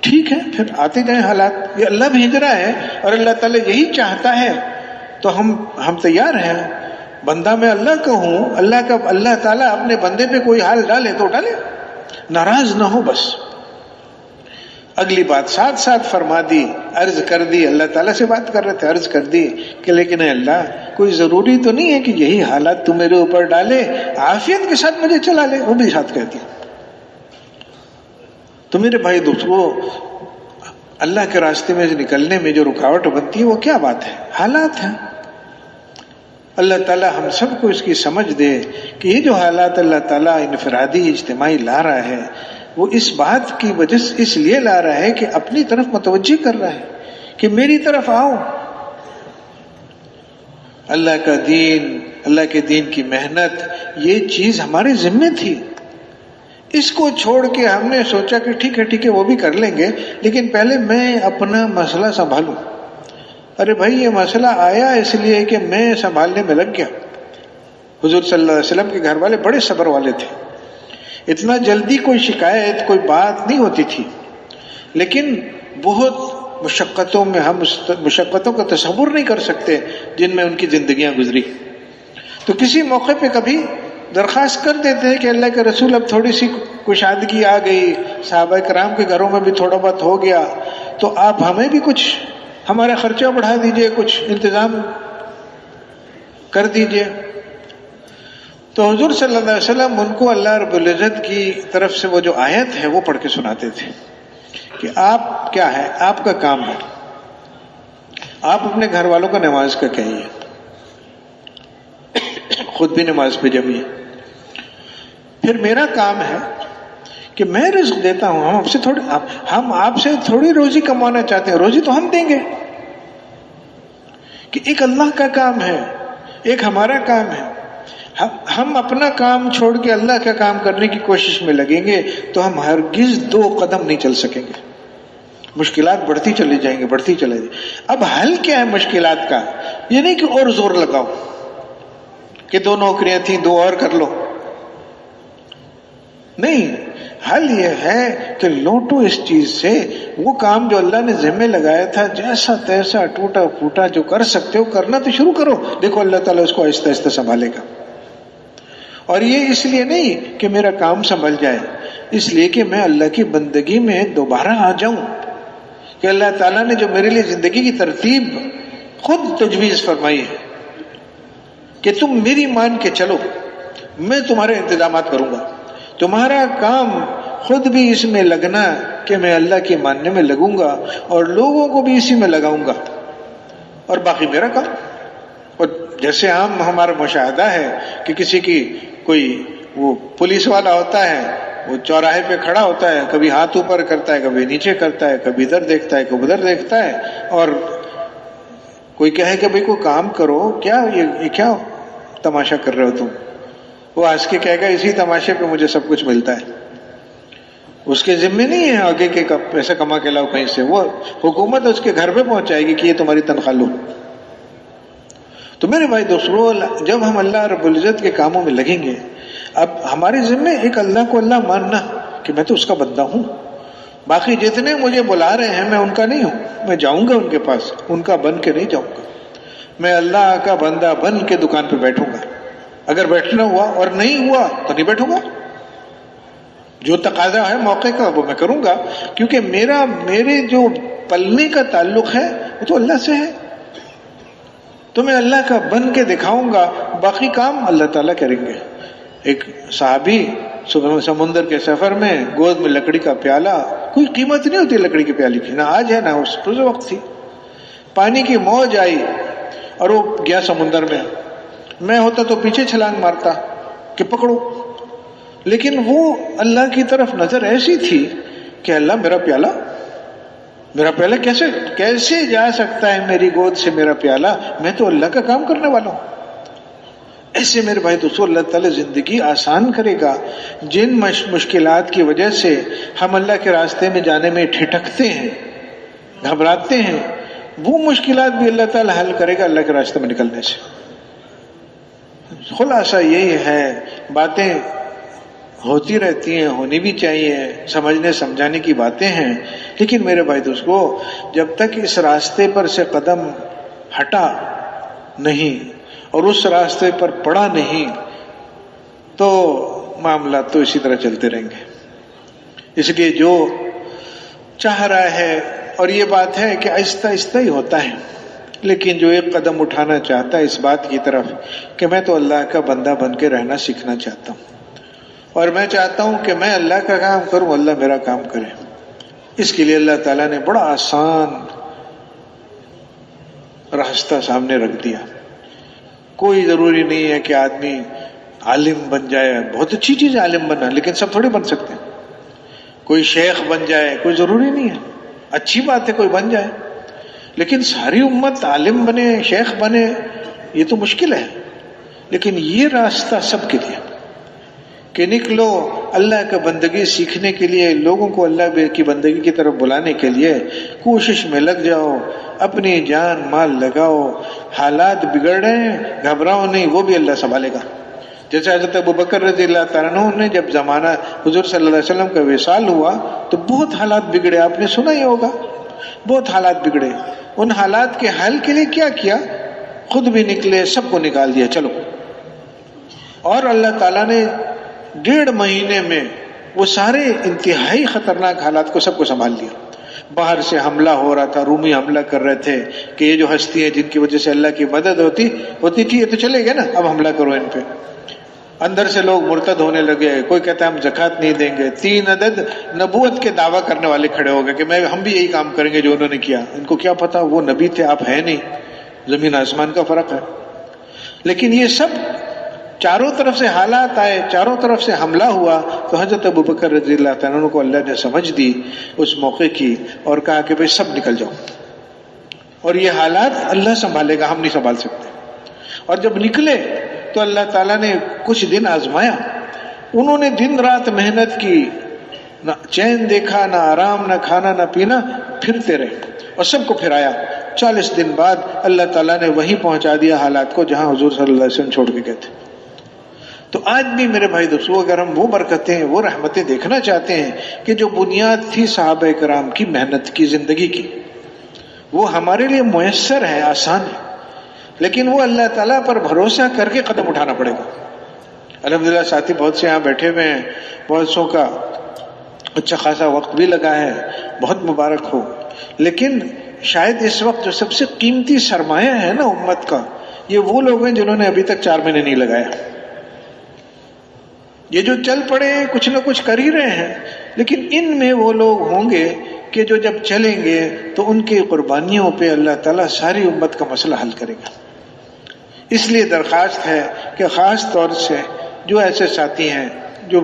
ٹھیک ہے پھر آتے جائیں حالات، یہ اللہ بھیج رہا ہے اور اللہ تعالیٰ یہی چاہتا ہے تو ہم تیار ہیں. بندہ میں اللہ کا ہوں، اللہ تعالیٰ اپنے بندے پہ کوئی حال ڈالے تو ڈالے، ناراض نہ ہو بس. اگلی بات ساتھ فرما دی، عرض کر دی. اللہ تعالیٰ سے بات کر رہے تھے، عرض کر دی کہ لیکن اے اللہ کوئی ضروری تو نہیں ہے کہ یہی حالات تو میرے اوپر ڈالے، عافیت کے ساتھ مجھے چلا لے. وہ بھی ساتھ کہتی. تو میرے بھائی دوستو، اللہ کے راستے میں نکلنے میں جو رکاوٹ بنتی ہے وہ کیا بات ہے؟ حالات ہیں. اللہ تعالیٰ ہم سب کو اس کی سمجھ دے کہ یہ جو حالات اللہ تعالیٰ انفرادی اجتماعی لا رہا ہے وہ اس بات کی وجہ سے اس لیے لا رہا ہے کہ اپنی طرف متوجہ کر رہا ہے کہ میری طرف آؤ. اللہ کا دین اللہ کے دین کی محنت، یہ چیز ہمارے ذمے تھی. اس کو چھوڑ کے ہم نے سوچا کہ ٹھیک ہے وہ بھی کر لیں گے، لیکن پہلے میں اپنا مسئلہ سنبھالوں. ارے بھائی یہ مسئلہ آیا اس لیے کہ میں سنبھالنے میں لگ گیا. حضور صلی اللہ علیہ وسلم کے گھر والے بڑے صبر والے تھے، اتنا جلدی کوئی شکایت کوئی بات نہیں ہوتی تھی، لیکن بہت مشقتوں میں، ہم مشقتوں کا تصور نہیں کر سکتے جن میں ان کی زندگیاں گزری. تو کسی موقع پہ کبھی درخواست کر دیتے ہیں کہ اللہ کے رسول اب تھوڑی سی کشادگی آ گئی، صحابہ کرام کے گھروں میں بھی تھوڑا بہت ہو گیا، تو آپ ہمیں بھی کچھ ہمارا خرچہ بڑھا دیجئے، کچھ انتظام کر دیجئے. تو حضور صلی اللہ علیہ وسلم ان کو اللہ رب العزت کی طرف سے وہ جو آیت ہے وہ پڑھ کے سناتے تھے کہ آپ کیا ہے، آپ کا کام ہے، آپ اپنے گھر والوں کو نماز کا کہیے، خود بھی نماز پہ جمیے. پھر میرا کام ہے کہ میں رزق دیتا ہوں، ہم آپ سے تھوڑی روزی کمانا چاہتے ہیں، روزی تو ہم دیں گے. کہ ایک اللہ کا کام ہے، ایک ہمارا کام ہے. ہم اپنا کام چھوڑ کے اللہ کا کام کرنے کی کوشش میں لگیں گے تو ہم ہرگز 2 قدم نہیں چل سکیں گے. مشکلات بڑھتی چلی جائیں گے، بڑھتی چلے جائیں. اب حل کیا ہے مشکلات کا؟ یہ نہیں کہ اور زور لگاؤ کہ 2 نوکریاں تھیں 2 اور کر لو، نہیں. حل یہ ہے کہ لوٹو اس چیز سے، وہ کام جو اللہ نے ذمہ لگایا تھا جیسا تیسا ٹوٹا پھوٹا جو کر سکتے ہو کرنا تو شروع کرو. دیکھو اللہ تعالیٰ اس کو آہستہ آہستہ سنبھالے گا. اور یہ اس لیے نہیں کہ میرا کام سنبھل جائے، اس لیے کہ میں اللہ کی بندگی میں دوبارہ آ جاؤں، کہ اللہ تعالیٰ نے جو میرے لیے زندگی کی ترتیب خود تجویز فرمائی ہے کہ تم میری مان کے چلو، میں تمہارے انتظامات کروں گا. تمہارا کام خود بھی اس میں لگنا کہ میں اللہ کے ماننے میں لگوں گا اور لوگوں کو بھی اسی میں لگاؤں گا، اور باقی میرا کام. اور جیسے عام ہمارا مشاہدہ ہے کہ کسی کی کوئی وہ پولیس والا ہوتا ہے، وہ چوراہے پہ کھڑا ہوتا ہے، کبھی ہاتھ اوپر کرتا ہے، کبھی نیچے کرتا ہے، کبھی ادھر دیکھتا ہے، کبھی ادھر دیکھتا ہے، اور کوئی کہے کہ بھئی کوئی کام کرو، کیا یہ کیا تماشا کر رہے ہو تم؟ وہ ہنس کے کہے گا اسی تماشے پہ مجھے سب کچھ ملتا ہے. اس کے ذمہ نہیں ہے آگے کے پیسے کما کے لاؤ کہیں سے، وہ حکومت اس کے گھر پہ پہنچائے گی کہ یہ تمہاری تنخواہ لو. تو میرے بھائی دوستو، جب ہم اللہ رب العزت کے کاموں میں لگیں گے، اب ہمارے ذمہ ایک اللہ کو اللہ ماننا کہ میں تو اس کا بندہ ہوں، باقی جتنے مجھے بلا رہے ہیں میں ان کا نہیں ہوں، میں جاؤں گا ان کے پاس، ان کا بن کے نہیں جاؤں گا. میں اللہ کا بندہ بن کے دکان پہ بیٹھوں گا. اگر بیٹھنا ہوا اور نہیں ہوا تو نہیں بیٹھوں گا، جو تقاضا ہے موقع کا وہ میں کروں گا، کیونکہ میرے جو پلنے کا تعلق ہے وہ تو اللہ سے ہے. تو میں اللہ کا بن کے دکھاؤں گا، باقی کام اللہ تعالیٰ کریں گے. ایک صحابی سمندر کے سفر میں گود میں لکڑی کا پیالہ، کوئی قیمت نہیں ہوتی لکڑی کے پیالے کی، نہ آج ہے نہ اس وقت تھی. پانی کی موج آئی اور وہ گیا سمندر میں. میں ہوتا تو پیچھے چھلانگ مارتا کہ پکڑو، لیکن وہ اللہ کی طرف نظر ایسی تھی کہ اللہ میرا پیالہ کیسے جا سکتا ہے میری گود سے میرا پیالہ، میں تو اللہ کا کام کرنے والا ہوں. ایسے میرے بھائی دوستو اللہ تعالیٰ زندگی آسان کرے گا. جن مشکلات کی وجہ سے ہم اللہ کے راستے میں جانے میں ٹھٹکتے ہیں، گھبراتے ہیں، وہ مشکلات بھی اللہ تعالیٰ حل کرے گا اللہ کے راستے میں نکلنے سے. خلاصہ یہی ہے، باتیں ہوتی رہتی ہیں، ہونی بھی چاہیے، سمجھنے سمجھانے کی باتیں ہیں، لیکن میرے بھائی دوستو جب تک اس راستے پر سے قدم ہٹا نہیں اور اس راستے پر پڑا نہیں تو معاملات تو اسی طرح چلتے رہیں گے. اس لیے جو چاہ رہا ہے، اور یہ بات ہے کہ آہستہ آہستہ ہی ہوتا ہے، لیکن جو ایک قدم اٹھانا چاہتا ہے اس بات کی طرف کہ میں تو اللہ کا بندہ بن کے رہنا سیکھنا چاہتا ہوں، اور میں چاہتا ہوں کہ میں اللہ کا کام کروں، اللہ میرا کام کرے، اس کے لیے اللہ تعالیٰ نے بڑا آسان راستہ سامنے رکھ دیا. کوئی ضروری نہیں ہے کہ آدمی عالم بن جائے، بہت اچھی چیز ہے عالم بننا، لیکن سب تھوڑی بن سکتے ہیں. کوئی شیخ بن جائے، کوئی ضروری نہیں ہے، اچھی بات ہے کوئی بن جائے، لیکن ساری امت عالم بنے، شیخ بنے، یہ تو مشکل ہے. لیکن یہ راستہ سب کے لیے کہ نکلو اللہ کا بندگی سیکھنے کے لیے، لوگوں کو اللہ کی بندگی کی طرف بلانے کے لیے کوشش میں لگ جاؤ، اپنی جان مال لگاؤ، حالات بگڑ رہے ہیں گھبراؤ نہیں، وہ بھی اللہ سنبھالے گا۔ جیسے حضرت ابوبکر رضی اللہ تعالیٰ عنہ نے جب زمانہ حضور صلی اللہ علیہ وسلم کا وصال ہوا تو بہت حالات بگڑے، آپ نے سنا ہی ہوگا، بہت حالات بگڑے۔ ان حالات کے حل کے لیے کیا کیا؟ خود بھی نکلے، سب کو نکال دیا چلو، اور اللہ تعالیٰ نے 1.5 مہینے میں وہ سارے انتہائی خطرناک حالات کو سب کو سنبھال لیا۔ باہر سے حملہ ہو رہا تھا، رومی حملہ کر رہے تھے کہ یہ جو ہستی ہیں جن کی وجہ سے اللہ کی مدد ہوتی تھی، یہ تو چلے گئے نا، اب حملہ کرو ان پہ۔ اندر سے لوگ مرتد ہونے لگے، کوئی کہتا ہے ہم زکوٰۃ نہیں دیں گے۔ 3 عدد نبوت کے دعویٰ کرنے والے کھڑے ہو گئے کہ ہم بھی یہی کام کریں گے جو انہوں نے کیا۔ ان کو کیا پتا وہ نبی تھے، آپ ہیں نہیں، زمین آسمان کا فرق ہے۔ لیکن یہ سب چاروں طرف سے حالات آئے، چاروں طرف سے حملہ ہوا، تو حضرت ابوبکر رضی اللہ تعالیٰ عنہ کو اللہ نے سمجھ دی اس موقع کی، اور کہا کہ بھئی سب نکل جاؤ، اور یہ حالات اللہ سنبھالے گا، ہم نہیں سنبھال سکتے۔ اور جب نکلے تو اللہ تعالیٰ نے کچھ دن آزمایا، انہوں نے دن رات محنت کی، نہ چین دیکھا، نہ آرام، نہ کھانا نہ پینا، پھرتے رہے اور سب کو پھرایا۔ 40 دن بعد اللہ تعالیٰ نے وہیں پہنچا دیا حالات کو جہاں حضور صلی اللہ علیہ وسلم چھوڑ کے گئے تھے۔ تو آج بھی میرے بھائی دوستو، اگر ہم وہ برکتیں، وہ رحمتیں دیکھنا چاہتے ہیں کہ جو بنیاد تھی صحابہ کرام کی محنت کی، زندگی کی، وہ ہمارے لیے میسر ہے، آسان ہے، لیکن وہ اللہ تعالیٰ پر بھروسہ کر کے قدم اٹھانا پڑے گا۔ الحمدللہ ساتھی بہت سے یہاں بیٹھے ہوئے ہیں، بہت سو کا اچھا خاصا وقت بھی لگا ہے، بہت مبارک ہو۔ لیکن شاید اس وقت جو سب سے قیمتی سرمایہ ہے نا امت کا، یہ وہ لوگ ہیں جنہوں نے ابھی تک 4 مہینے نہیں لگایا۔ یہ جو چل پڑے کچھ نہ کچھ کر ہی رہے ہیں، لیکن ان میں وہ لوگ ہوں گے کہ جو جب چلیں گے تو ان کی قربانیوں پہ اللہ تعالیٰ ساری امت کا مسئلہ حل کرے گا۔ اس لیے درخواست ہے کہ خاص طور سے جو ایسے ساتھی ہیں جو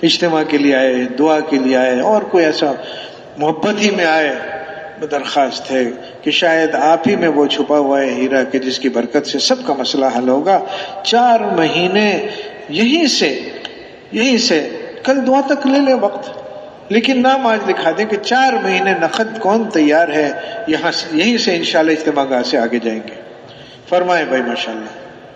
اجتماع کے لیے آئے، دعا کے لیے آئے، اور کوئی ایسا محبت ہی میں آئے، درخواست ہے کہ شاید آپ ہی میں وہ چھپا ہوا ہے ہیرا کہ جس کی برکت سے سب کا مسئلہ حل ہوگا۔ 4 مہینے یہیں سے کل دعا تک لے لے وقت، لیکن نام آج لکھا دیں کہ 4 مہینے نقد کون تیار ہے، یہیں سے انشاءاللہ اجتماع گاہ سے آگے جائیں گے۔ فرمائیں بھائی ماشاءاللہ۔